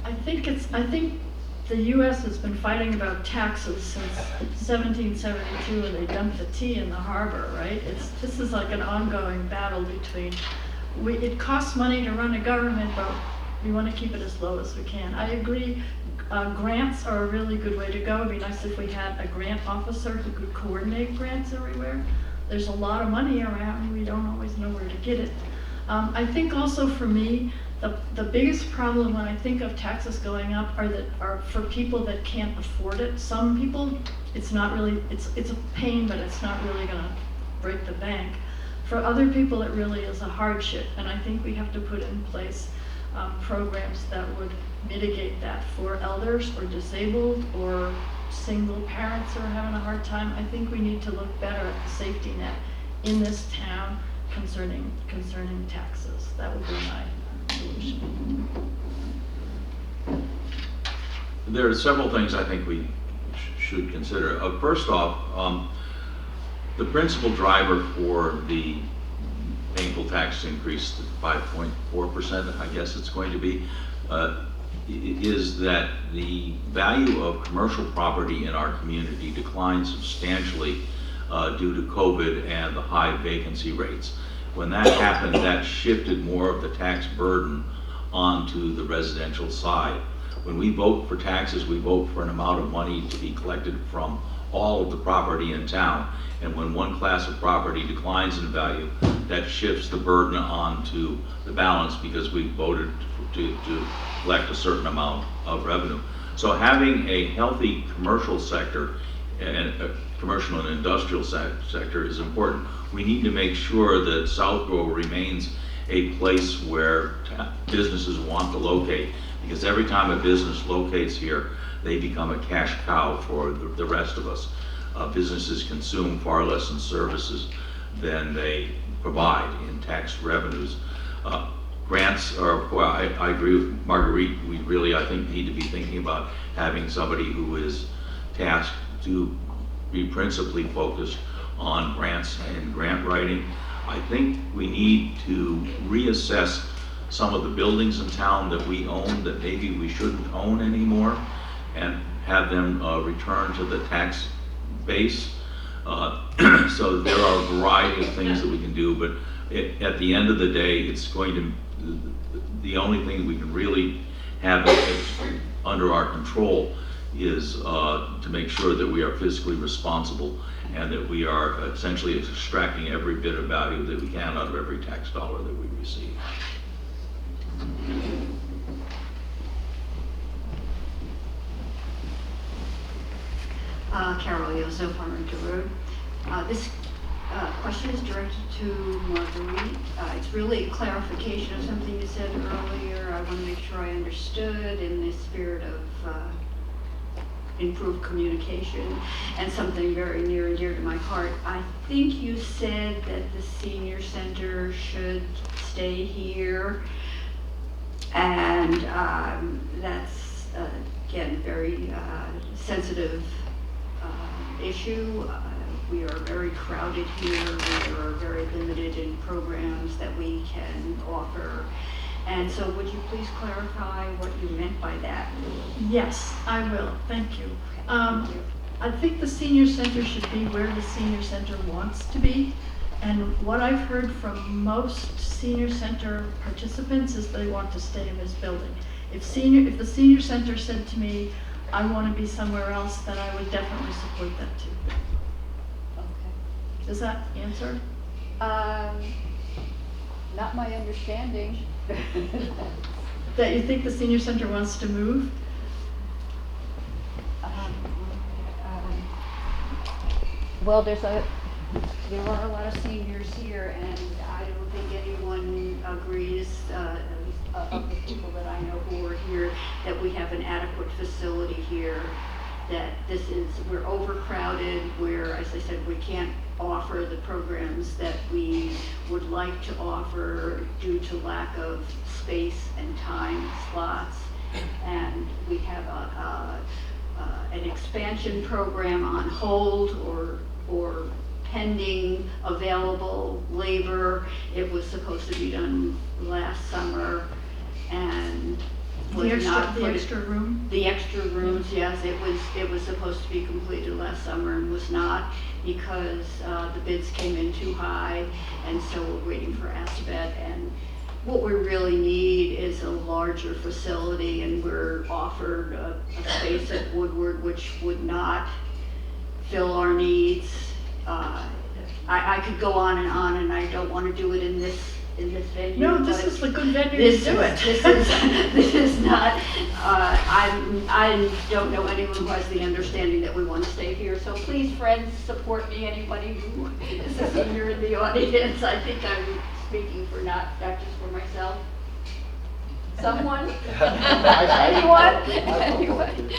I think the U.S. has been fighting about taxes since 1772 when they dumped the tea in the harbor, right? This is like an ongoing battle between, it costs money to run a government, but we want to keep it as low as we can. I agree, grants are a really good way to go. It'd be nice if we had a grant officer who could coordinate grants everywhere. There's a lot of money around, we don't always know where to get it. I think also for me, the biggest problem when I think of taxes going up are for people that can't afford it. Some people, it's not really, it's a pain, but it's not really going to break the bank. For other people, it really is a hardship, and I think we have to put in place programs that would mitigate that for elders or disabled or single parents who are having a hard time. I think we need to look better at the safety net in this town concerning taxes. That would be my solution. There are several things I think we should consider. First off, the principal driver for the painful tax increase to 5.4%, I guess it's going to be, is that the value of commercial property in our community declined substantially due to COVID and the high vacancy rates. When that happened, that shifted more of the tax burden onto the residential side. When we vote for taxes, we vote for an amount of money to be collected from all of the property in town. And when one class of property declines in value, that shifts the burden onto the balance because we voted to collect a certain amount of revenue. So having a healthy commercial sector and commercial and industrial sector is important. We need to make sure that Southborough remains a place where businesses want to locate, because every time a business locates here, they become a cash cow for the rest of us. Businesses consume far less in services than they provide in tax revenues. Grants are, well, I agree with Marguerite, we really, I think, need to be thinking about having somebody who is tasked to be principally focused on grants and grant writing. I think we need to reassess some of the buildings in town that we own that maybe we shouldn't own anymore and have them return to the tax base. So there are a variety of things that we can do, but at the end of the day, it's going to, the only thing we can really have under our control is to make sure that we are fiscally responsible and that we are essentially extracting every bit of value that we can out of every tax dollar that we receive. Carol Yoso, Farmington Road. This question is directed to Marguerite. It's really a clarification of something you said earlier. I want to make sure I understood in the spirit of improved communication and something very near and dear to my heart. I think you said that the senior center should stay here, and that's again very sensitive issue. We are very crowded here. We are very limited in programs that we can offer. And so would you please clarify what you meant by that? Yes, I will. Thank you. I think the senior center should be where the senior center wants to be. And what I've heard from most senior center participants is they want to stay in this building. If the senior center said to me, I want to be somewhere else, then I would definitely support that too. Okay. Does that answer? Not my understanding. That you think the senior center wants to move? Well, there are a lot of seniors here, and I don't think anyone agrees, at least of the people that I know who are here, that we have an adequate facility here, that we're overcrowded, where, as I said, we can't offer the programs that we would like to offer due to lack of space and time slots. And we have an expansion program on hold or pending available labor. It was supposed to be done last summer and was not the extra room? The extra rooms, yes, it was supposed to be completed last summer and was not, because the bids came in too high, and so we're waiting for Assabet. And what we really need is a larger facility, and we're offered a space at Woodward which would not fill our needs. I could go on, and I don't want to do it in this venue. No, this is the good venue to do it. This is not, I don't know anyone who has the understanding that we want to stay here. So please, friends, support me. Anybody who is a senior in the audience, I think I'm speaking for not just for myself. Someone? Anyone? Anyone?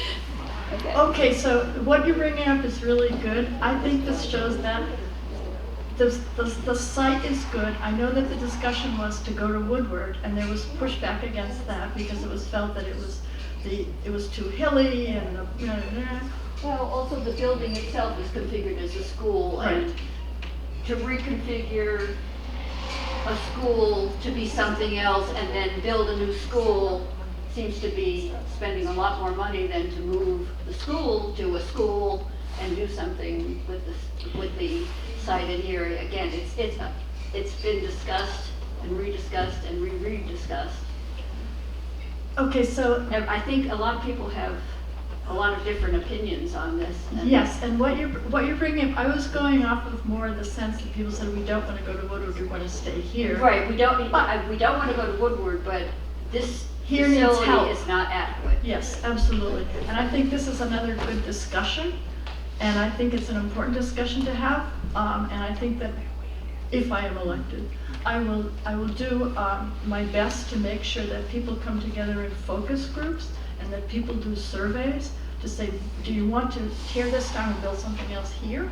Okay. Okay, so what you're bringing up is really good. I think this shows that the site is good. I know that the discussion was to go to Woodward, and there was pushback against that because it was felt that it was too hilly and Well, also the building itself is configured as a school, and to reconfigure a school to be something else and then build a new school seems to be spending a lot more money than to move the school to a school and do something with the site and area. Again, it's been discussed and rediscussed and re-discussed. Okay, so And I think a lot of people have a lot of different opinions on this. yes, and what you're bringing up, I was going off of more the sense that people said we don't want to go to Woodward, we want to stay here. Right, we don't want to go to Woodward, but this Here needs help. facility is not adequate. Yes, absolutely. And I think this is another good discussion, and I think it's an important discussion to have. And I think that if I am elected, I will do my best to make sure that people come together in focus groups and that people do surveys to say, do you want to tear this down and build something else here?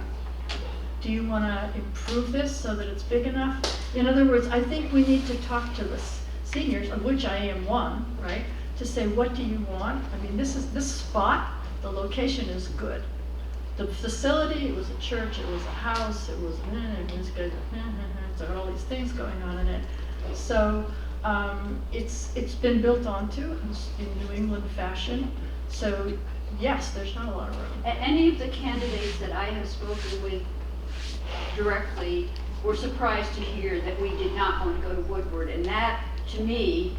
Do you want to improve this so that it's big enough? In other words, I think we need to talk to the seniors, of which I am one, right? To say, what do you want? I mean, this spot, the location is good. The facility, it was a church, it was a house, it was good. It's got all these things going on in it. So it's been built onto in New England fashion. So yes, there's not a lot of room. Any of the candidates that I have spoken with directly were surprised to hear that we did not want to go to Woodward, and that, to me,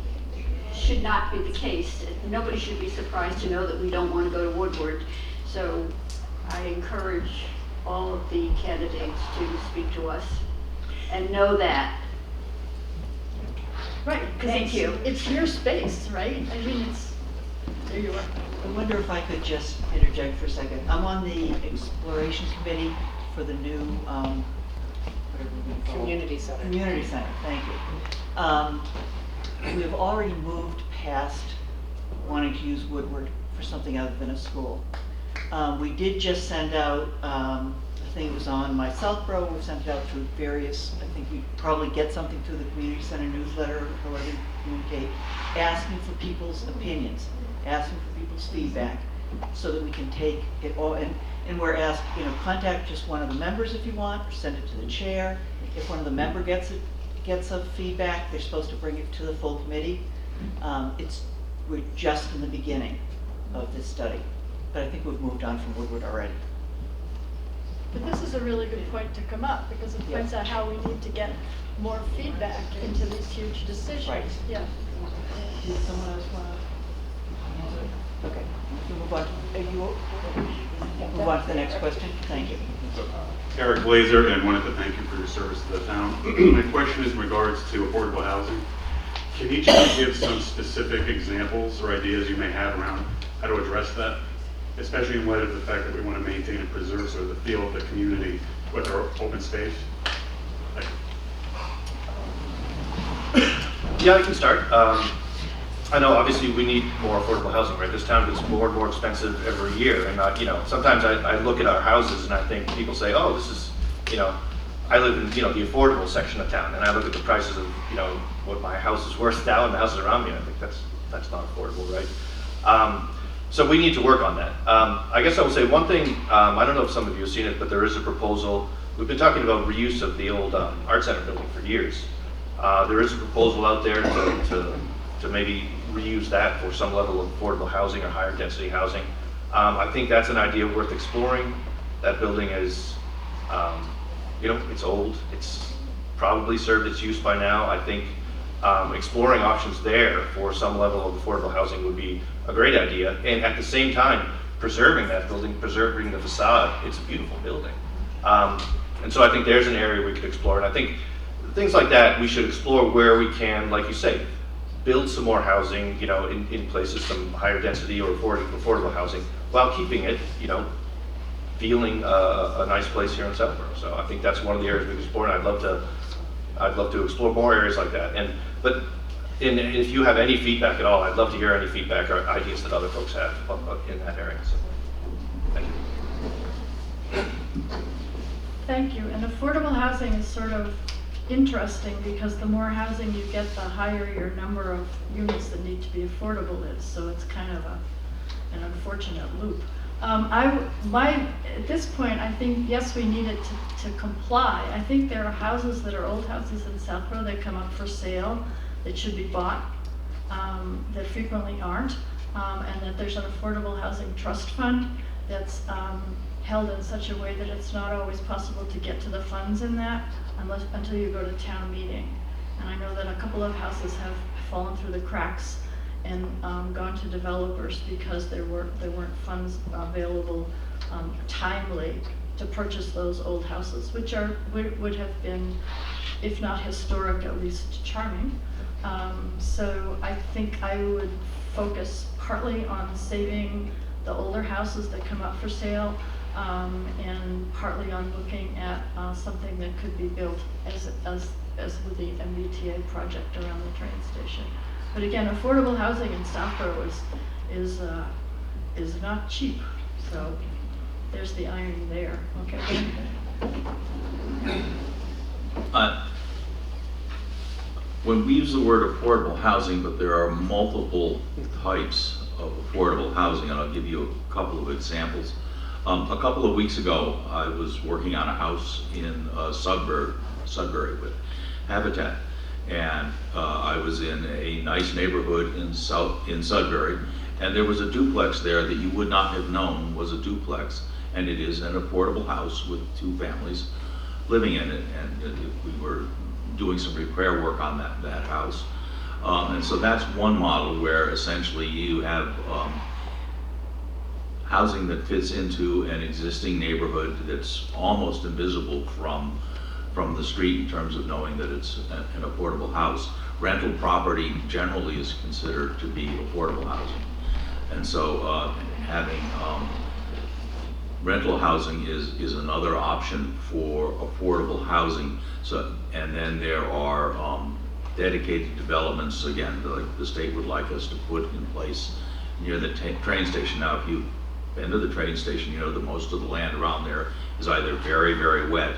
should not be the case. Nobody should be surprised to know that we don't want to go to Woodward. So I encourage all of the candidates to speak to us and know that. Right, Thank you. It's your space, right? I mean, there you are. I wonder if I could just interject for a second. I'm on the exploration committee for the new, whatever we call it. Community center. Community center, thank you. We've already moved past wanting to use Woodward for something other than a school. We did just send out, I think it was on my Southborough, we've sent it out through various, I think we probably get something through the community center newsletter, however you communicate, asking for people's opinions, asking for people's feedback, so that we can take it all, and we're asked, contact just one of the members if you want, or send it to the chair. If one of the member gets a feedback, they're supposed to bring it to the full committee. We're just in the beginning of this study, but I think we've moved on from Woodward already. But this is a really good point to come up, because it points out how we need to get more feedback into these huge decisions. Right. Yeah. Does someone else want to answer it? Okay, we'll move on. Move on to the next question. Thank you. Eric Glazer, and wanted to thank you for your service to the town. My question is in regards to affordable housing. Can each of you give some specific examples or ideas you may have around how to address that, especially in light of the fact that we want to maintain and preserve sort of the feel of the community with our open space? Thank you. Yeah, I can start. I know obviously we need more affordable housing, right? This town gets more and more expensive every year. And sometimes I look at our houses and I think people say, oh, this is, I live in, the affordable section of town. And I look at the prices of, what my house is worth now and the houses around me. And I think that's not affordable, right? So we need to work on that. I guess I will say one thing, I don't know if some of you have seen it, but there is a proposal. We've been talking about reuse of the old art center building for years. There is a proposal out there to maybe reuse that for some level of affordable housing or higher density housing. I think that's an idea worth exploring. That building is, it's old. It's probably served its use by now. I think exploring options there for some level of affordable housing would be a great idea. And at the same time, preserving that building, preserving the facade. It's a beautiful building. And so I think there's an area we could explore. And I think things like that, we should explore where we can, like you say, build some more housing, in places, some higher density or affordable housing, while keeping it, feeling a nice place here in Southborough. So I think that's one of the areas we can explore, and I'd love to explore more areas like that. But And if you have any feedback at all, I'd love to hear any feedback or ideas that other folks have in that area. So, thank you. Thank you. And affordable housing is sort of interesting because the more housing you get, the higher your number of units that need to be affordable is. So it's kind of an unfortunate loop. At this point, I think, yes, we need it to comply. I think there are houses that are old houses in Southborough that come up for sale that should be bought, that frequently aren't, and that there's an affordable housing trust fund that's held in such a way that it's not always possible to get to the funds in that until you go to town meeting. And I know that a couple of houses have fallen through the cracks and gone to developers because there weren't funds available timely to purchase those old houses, which would have been, if not historic, at least charming. So I think I would focus partly on saving the older houses that come up for sale, and partly on looking at something that could be built as with the MBTA project around the train station. But again, affordable housing in Southborough is not cheap, so there's the irony there. Okay. When we use the word affordable housing, but there are multiple types of affordable housing, and I'll give you a couple of examples. A couple of weeks ago, I was working on a house in Sudbury with Habitat, and I was in a nice neighborhood in Sudbury, and there was a duplex there that you would not have known was a duplex, and it is an affordable house with two families living in it, and we were doing some repair work on that house. And so that's one model where essentially you have housing that fits into an existing neighborhood that's almost invisible from the street in terms of knowing that it's an affordable house. Rental property generally is considered to be affordable housing. And so having rental housing is another option for affordable housing. So, and then there are dedicated developments, again, like the state would like us to put in place near the train station. Now, if you've been to the train station, you know that most of the land around there is either very, very wet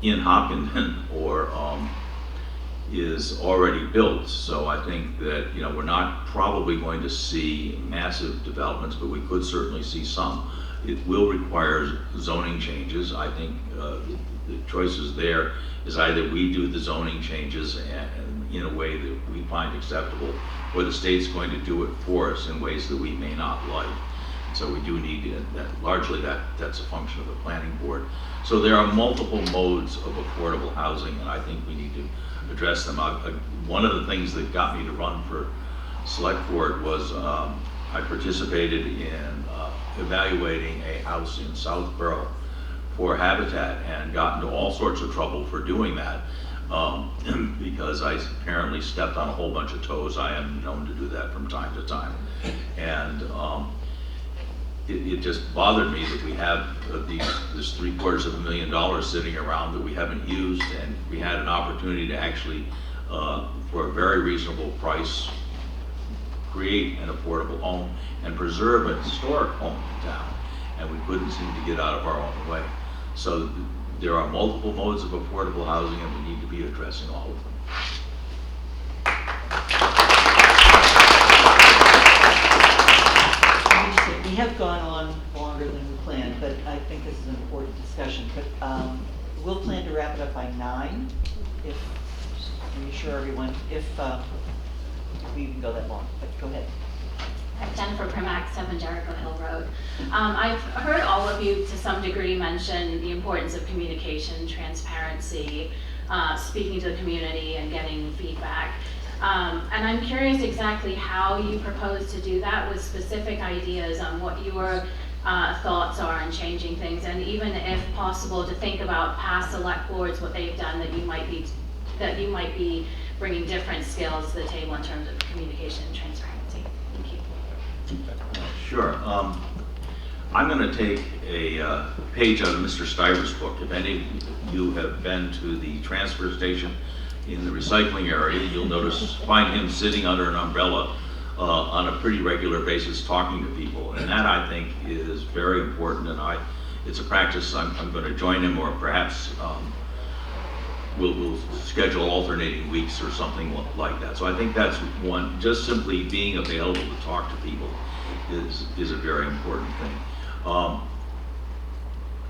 in Hopkinton or is already built. So I think that, you know, we're not probably going to see massive developments, but we could certainly see some. It will require zoning changes. I think the choices there is either we do the zoning changes and in a way that we find acceptable, or the state's going to do it for us in ways that we may not like. So we do need that. Largely that's a function of the planning board. So there are multiple modes of affordable housing, and I think we need to address them. One of the things that got me to run for select board was I participated in evaluating a house in Southborough for Habitat and got into all sorts of trouble for doing that because I apparently stepped on a whole bunch of toes. I am known to do that from time to time. And it just bothered me that we have this $750,000 sitting around that we haven't used, and we had an opportunity to actually, for a very reasonable price, create an affordable home and preserve a historic home in town, and we couldn't seem to get out of our own way. So there are multiple modes of affordable housing, and we need to be addressing all of them. We have gone on longer than we planned, but I think this is an important discussion. But we'll plan to wrap it up by 9, if, to reassure everyone, if we even go that long. But go ahead. I'm Jennifer Primack, 7 Jericho Hill Road. I've heard all of you to some degree mention the importance of communication, transparency, speaking to the community and getting feedback. And I'm curious exactly how you propose to do that, with specific ideas on what your thoughts are on changing things, and even if possible to think about past select boards, what they've done that you might be bringing different skills to the table in terms of communication and transparency. Thank you. Sure. I'm going to take a page out of Mr. Stiver's book. If any of you have been to the transfer station, in the recycling area, you'll find him sitting under an umbrella on a pretty regular basis talking to people. And that, I think, is very important, and it's a practice I'm going to join him, or perhaps we'll schedule alternating weeks or something like that. So I think that's one, just simply being available to talk to people is a very important thing.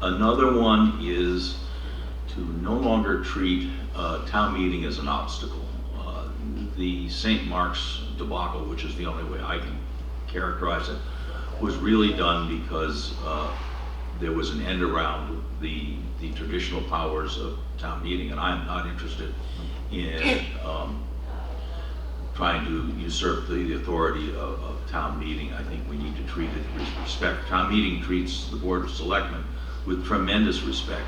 Another one is to no longer treat town meeting as an obstacle. The St. Mark's debacle, which is the only way I can characterize it, was really done because there was an end around the traditional powers of town meeting, and I'm not interested in trying to usurp the authority of town meeting. I think we need to treat it with respect. Town meeting treats the Board of Selectmen with tremendous respect.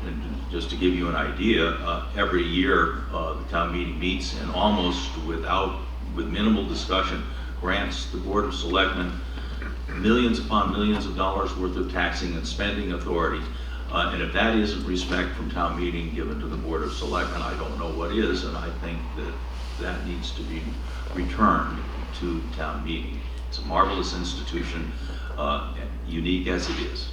And just to give you an idea, every year the town meeting meets and almost with minimal discussion, grants the Board of Selectmen millions upon millions of dollars worth of taxing and spending authority. And if that isn't respect from town meeting given to the Board of Selectmen, I don't know what is, and I think that needs to be returned to town meeting. It's a marvelous institution, unique as it is.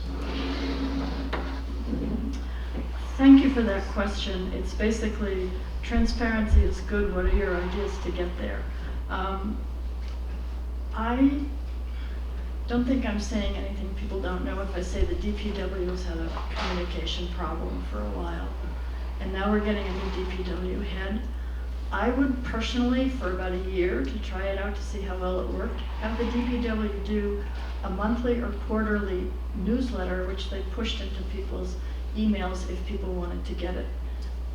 Thank you for that question. It's basically, transparency is good, what are your ideas to get there? I don't think I'm saying anything people don't know if I say the DPW's had a communication problem for a while, and now we're getting a new DPW head. I would personally, for about a year, to try it out to see how well it worked, have the DPW do a monthly or quarterly newsletter which they pushed into people's emails if people wanted to get it.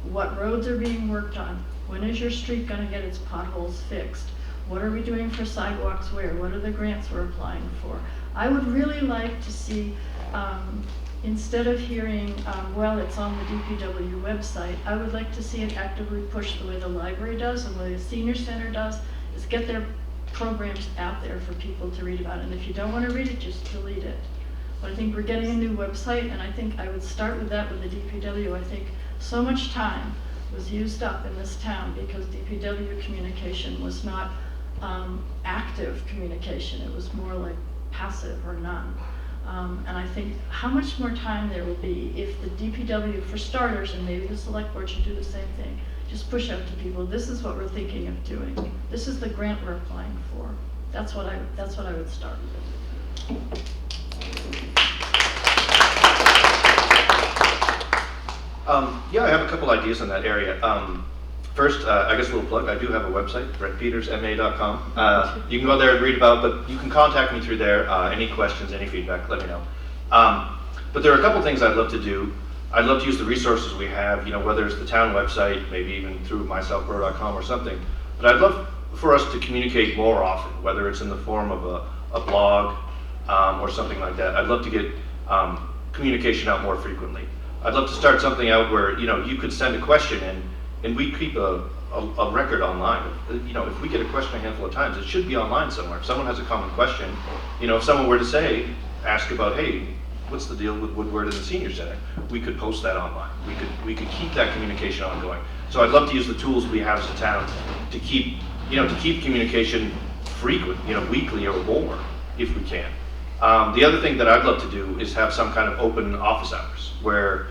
What roads are being worked on? When is your street going to get its potholes fixed? What are we doing for sidewalks where? What are the grants we're applying for? I would really like to see, instead of hearing, well, it's on the DPW website, I would like to see it actively pushed the way the library does and the way the senior center does, is get their programs out there for people to read about. And if you don't want to read it, just delete it. But I think we're getting a new website, and I think I would start with that with the DPW. I think so much time was used up in this town because DPW communication was not active communication. It was more like passive or none. And I think how much more time there will be if the DPW, for starters, and maybe the select board should do the same thing, just push out to people, this is what we're thinking of doing. This is the grant we're applying for. That's what I would start with. Yeah, I have a couple ideas in that area. First, I guess a little plug, I do have a website, brettpetersma.com. You can go there and read about, but you can contact me through there. Any questions, any feedback, let me know. But there are a couple things I'd love to do. I'd love to use the resources we have, whether it's the town website, maybe even through mysouthborough.com or something. But I'd love for us to communicate more often, whether it's in the form of a blog or something like that. I'd love to get communication out more frequently. I'd love to start something out where, you could send a question in, and we keep a record online. If we get a question a handful of times, it should be online somewhere. If someone has a common question, if someone were to ask about, hey, what's the deal with Woodward and the Senior Center? We could post that online. We could keep that communication ongoing. So I'd love to use the tools we have as a town to keep communication frequent, weekly or more, if we can. The other thing that I'd love to do is have some kind of open office hours where,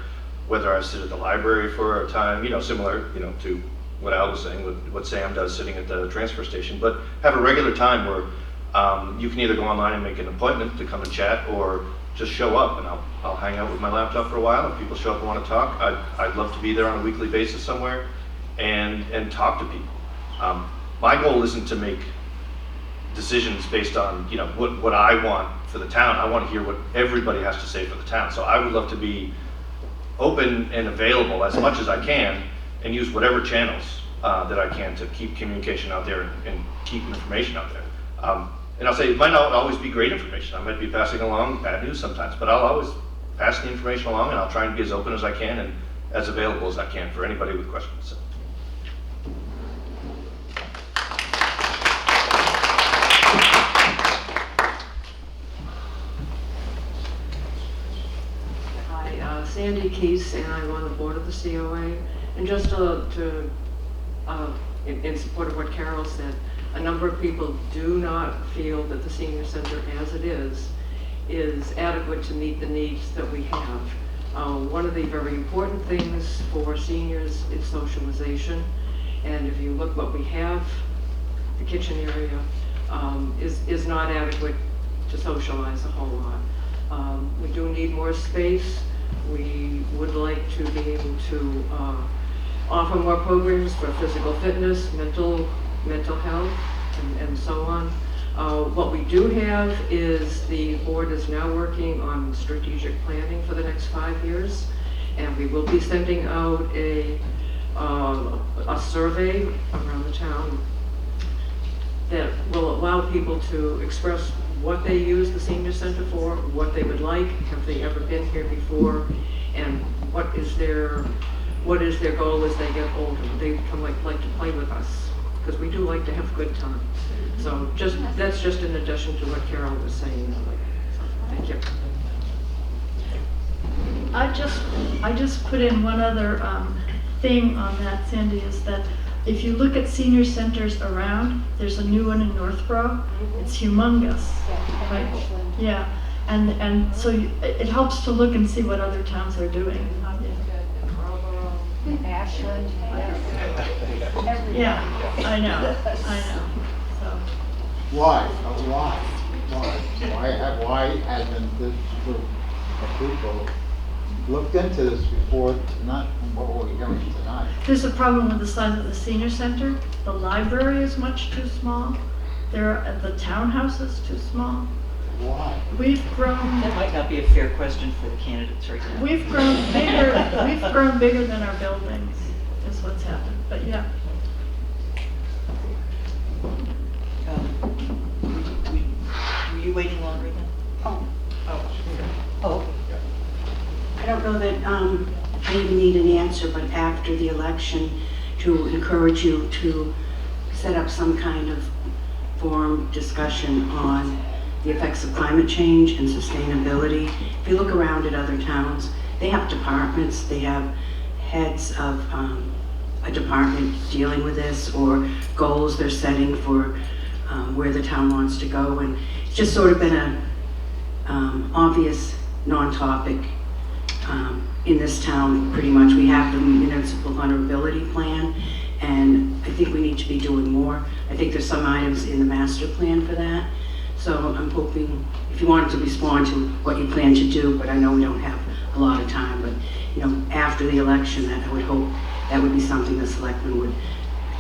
whether I sit at the library for a time, similar, to what Al was saying, what Sam does sitting at the transfer station, but have a regular time where you can either go online and make an appointment to come and chat, or just show up and I'll hang out with my laptop for a while. If people show up and want to talk, I'd love to be there on a weekly basis somewhere and talk to people. My goal isn't to make decisions based on what I want for the town. I want to hear what everybody has to say for the town. So I would love to be open and available as much as I can and use whatever channels that I can to keep communication out there and keep information out there. And I'll say it might not always be great information. I might be passing along bad news sometimes, but I'll always pass the information along, and I'll try and be as open as I can and as available as I can for anybody with questions. Sandy Keese, and I'm on the board of the COA. And just to in support of what Carol said, a number of people do not feel that the senior center as it is adequate to meet the needs that we have. One of the very important things for seniors is socialization. And if you look what we have, the kitchen area is not adequate to socialize a whole lot. We do need more space. We would like to be able to offer more programs for physical fitness, mental health, and so on. What we do have is the board is now working on strategic planning for the next 5 years, and we will be sending out a survey around the town that will allow people to express what they use the senior center for, what they would like, have they ever been here before, and what is their goal as they get older. They like to play with us, because we do like to have good time. So that's just in addition to what Carol was saying. Thank you. I just put in one other thing on that, Sandy, is that if you look at senior centers around, there's a new one in Northborough. It's humongous. Right? Yeah, and so it helps to look and see what other towns are doing. Ashland. Yeah, I know. So. Why hasn't this group of people looked into this before tonight, what we're hearing tonight? There's a problem with the size of the senior center. The library is much too small. The townhouse is too small. Why? We've grown. That might not be a fair question for the candidates right now. We've grown bigger. We've grown bigger than our buildings. Is what's happened. But yeah. Were you waiting longer then? Oh. I don't know that I even need an answer, but after the election, to encourage you to set up some kind of forum discussion on the effects of climate change and sustainability. If you look around at other towns, they have departments, they have heads of a department dealing with this, or goals they're setting for where the town wants to go, and it's just sort of been an obvious non-topic in this town. Pretty much we have the municipal vulnerability plan, and I think we need to be doing more. I think there's some items in the master plan for that, so I'm hoping if you wanted to respond to what you plan to do, but I know we don't have a lot of time, but after the election, that I would hope that would be something the selectmen would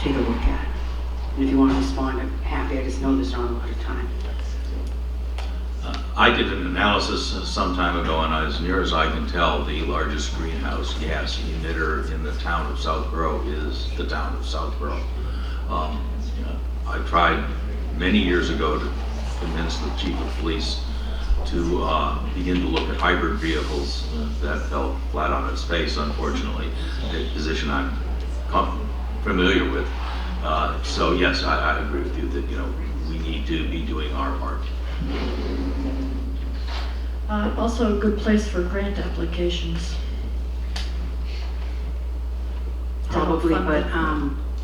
take a look at. And if you want to respond, I'm happy. I just know there's not a lot of time. I did an analysis some time ago, and as near as I can tell, the largest greenhouse gas emitter in the town of Southborough is the town of Southborough. I tried many years ago to convince the chief of police to begin to look at hybrid vehicles. That fell flat on its face, unfortunately, a position I'm familiar with. So yes, I agree with you that we need to be doing our part. Also a good place for grant applications. Probably, but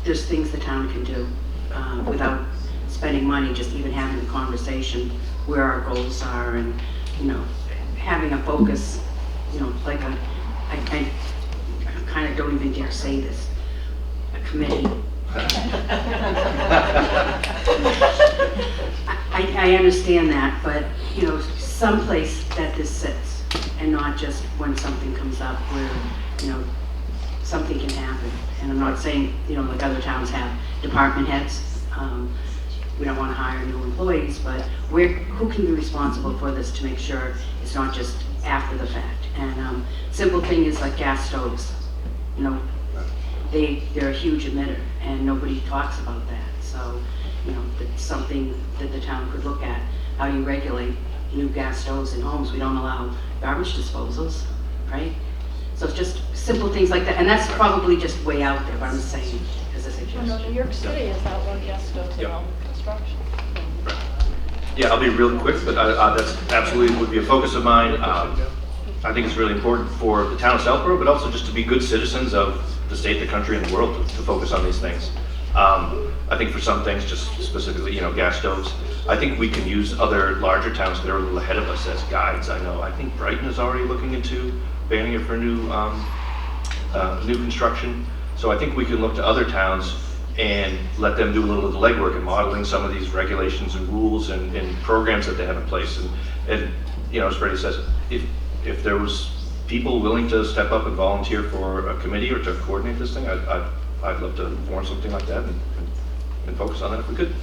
there's things the town can do without spending money, just even having a conversation where our goals are, and having a focus, like I kind of don't even dare say this, a committee. I understand that, but someplace that this sits, and not just when something comes up where something can happen. And I'm not saying like other towns have department heads. We don't want to hire new employees, but who can be responsible for this to make sure it's not just after the fact? And simple thing is like gas stoves. They're a huge emitter, and nobody talks about that. So, it's something that the town could look at. How do you regulate new gas stoves in homes? We don't allow garbage disposals, right? So it's just simple things like that, and that's probably just way out there, but I'm saying as a suggestion. New York City has outlawed gas stoves in all construction. Yeah, I'll be real quick, but that's absolutely would be a focus of mine. I think it's really important for the town of Southborough, but also just to be good citizens of the state, the country, and the world to focus on these things. I think for some things, just specifically, gas stoves, I think we can use other larger towns that are a little ahead of us as guides. I think Brighton is already looking into banning it for new construction. So I think we can look to other towns and let them do a little of the legwork in modeling some of these regulations and rules and programs that they have in place. And as Freddie says, if there was people willing to step up and volunteer for a committee or to coordinate this thing, I'd love to form something like that and focus on that if we could.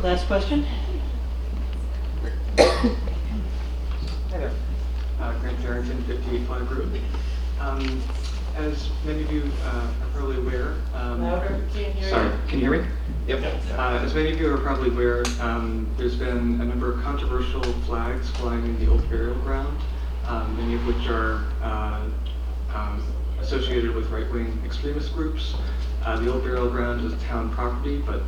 Last question? Hi there. Grant Harrington, 58 Pine Road. As many of you are probably aware, Louder, can't hear you. sorry, can you hear me? Yep. As many of you are probably aware, there's been a number of controversial flags flying in the old burial ground, many of which are associated with right-wing extremist groups. The old burial ground is town property, but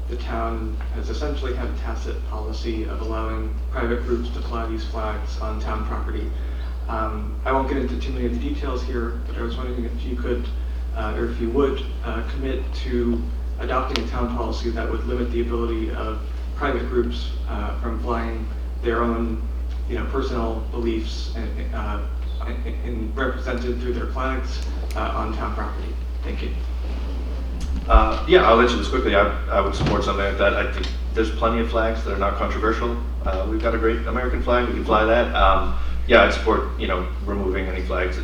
the town has essentially had a tacit policy of allowing private groups to fly these flags on town property. I won't get into too many of the details here, but I was wondering if you could, or if you would, commit to adopting a town policy that would limit the ability of private groups from flying their own, personal beliefs and represented through their flags on town property. Thank you. Yeah, I'll answer this quickly. I would support something like that. I think there's plenty of flags that are not controversial. We've got a great American flag. We can fly that. Yeah, I'd support removing any flags.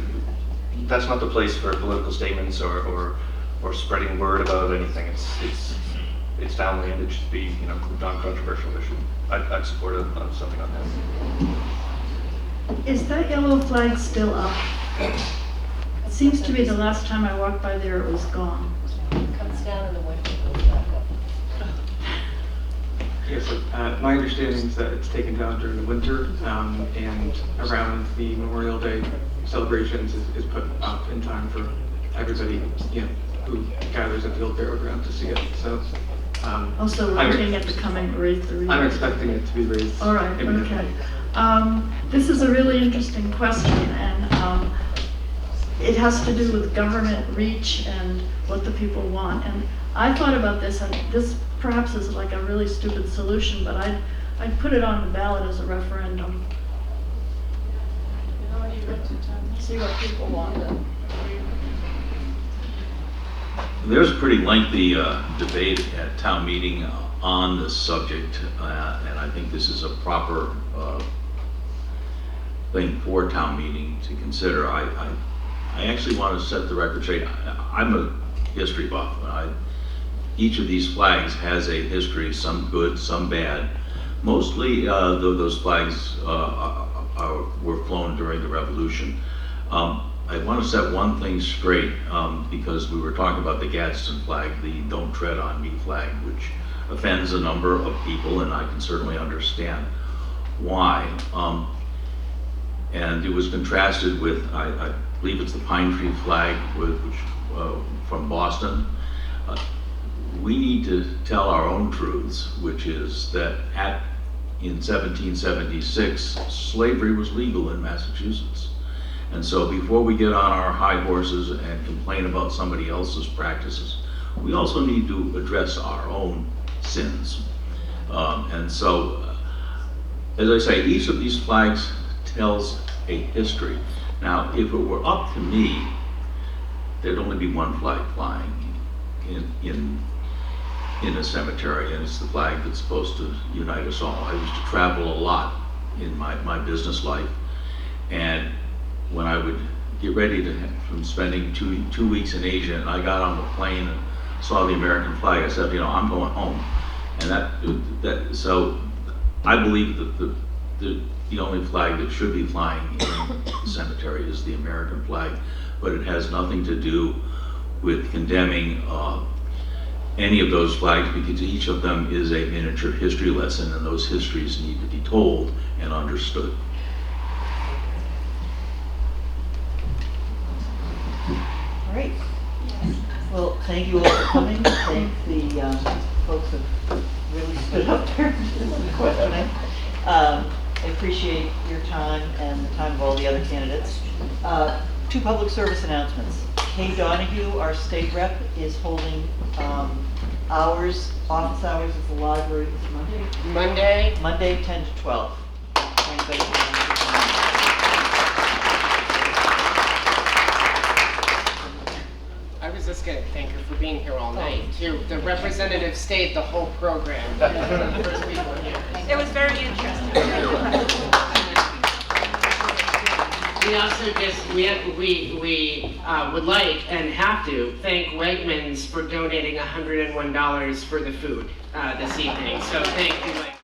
That's not the place for political statements or spreading word about anything. It's townland. It should be non-controversial. I'd support something on that. Is that yellow flag still up? It seems to be the last time I walked by there, it was gone. Comes down in the winter, goes back up. Yes, my understanding is that it's taken down during the winter, and around the Memorial Day celebrations is put up in time for everybody, who gathers at the old burial ground to see it. So, Also, we're looking at the coming parade. I'm expecting it to be raised. All right, imminently. okay. This is a really interesting question, and it has to do with government reach and what the people want. And I thought about this, and this perhaps is like a really stupid solution, but I'd put it on the ballot as a referendum. See what people want. There's a pretty lengthy debate at town meeting on this subject, and I think this is a proper thing for town meeting to consider. I actually want to set the record straight. I'm a history buff. Each of these flags has a history, some good, some bad. Mostly those flags were flown during the Revolution. I want to set one thing straight, because we were talking about the Gadsden flag, the Don't Tread on Me flag, which offends a number of people, and I can certainly understand why. And it was contrasted with, I believe it's the Pine Tree flag, which from Boston. We need to tell our own truths, which is that in 1776, slavery was legal in Massachusetts. And so before we get on our high horses and complain about somebody else's practices, we also need to address our own sins. And so, as I say, each of these flags tells a history. Now, if it were up to me, there'd only be one flag flying in a cemetery, and it's the flag that's supposed to unite us all. I used to travel a lot in my business life, and when I would get ready from spending two weeks in Asia, and I got on the plane and saw the American flag, I said, I'm going home. And so I believe that the only flag that should be flying in the cemetery is the American flag, but it has nothing to do with condemning any of those flags, because each of them is a miniature history lesson, and those histories need to be told and understood. All right. Well, thank you all for coming. Thank the folks who really stood up there and questioning. I appreciate your time and the time of all the other candidates. Two public service announcements. Kay Donahue, our state rep, is holding office hours at the library. Is it Monday? Monday, 10 to 12. Anybody who wants to come in. I was just gonna thank her for being here all night, too. The representative stayed the whole program. First people here. It was very interesting. We also we would like and have to thank Wegmans for donating $101 for the food this evening. So thank you, Wegmans.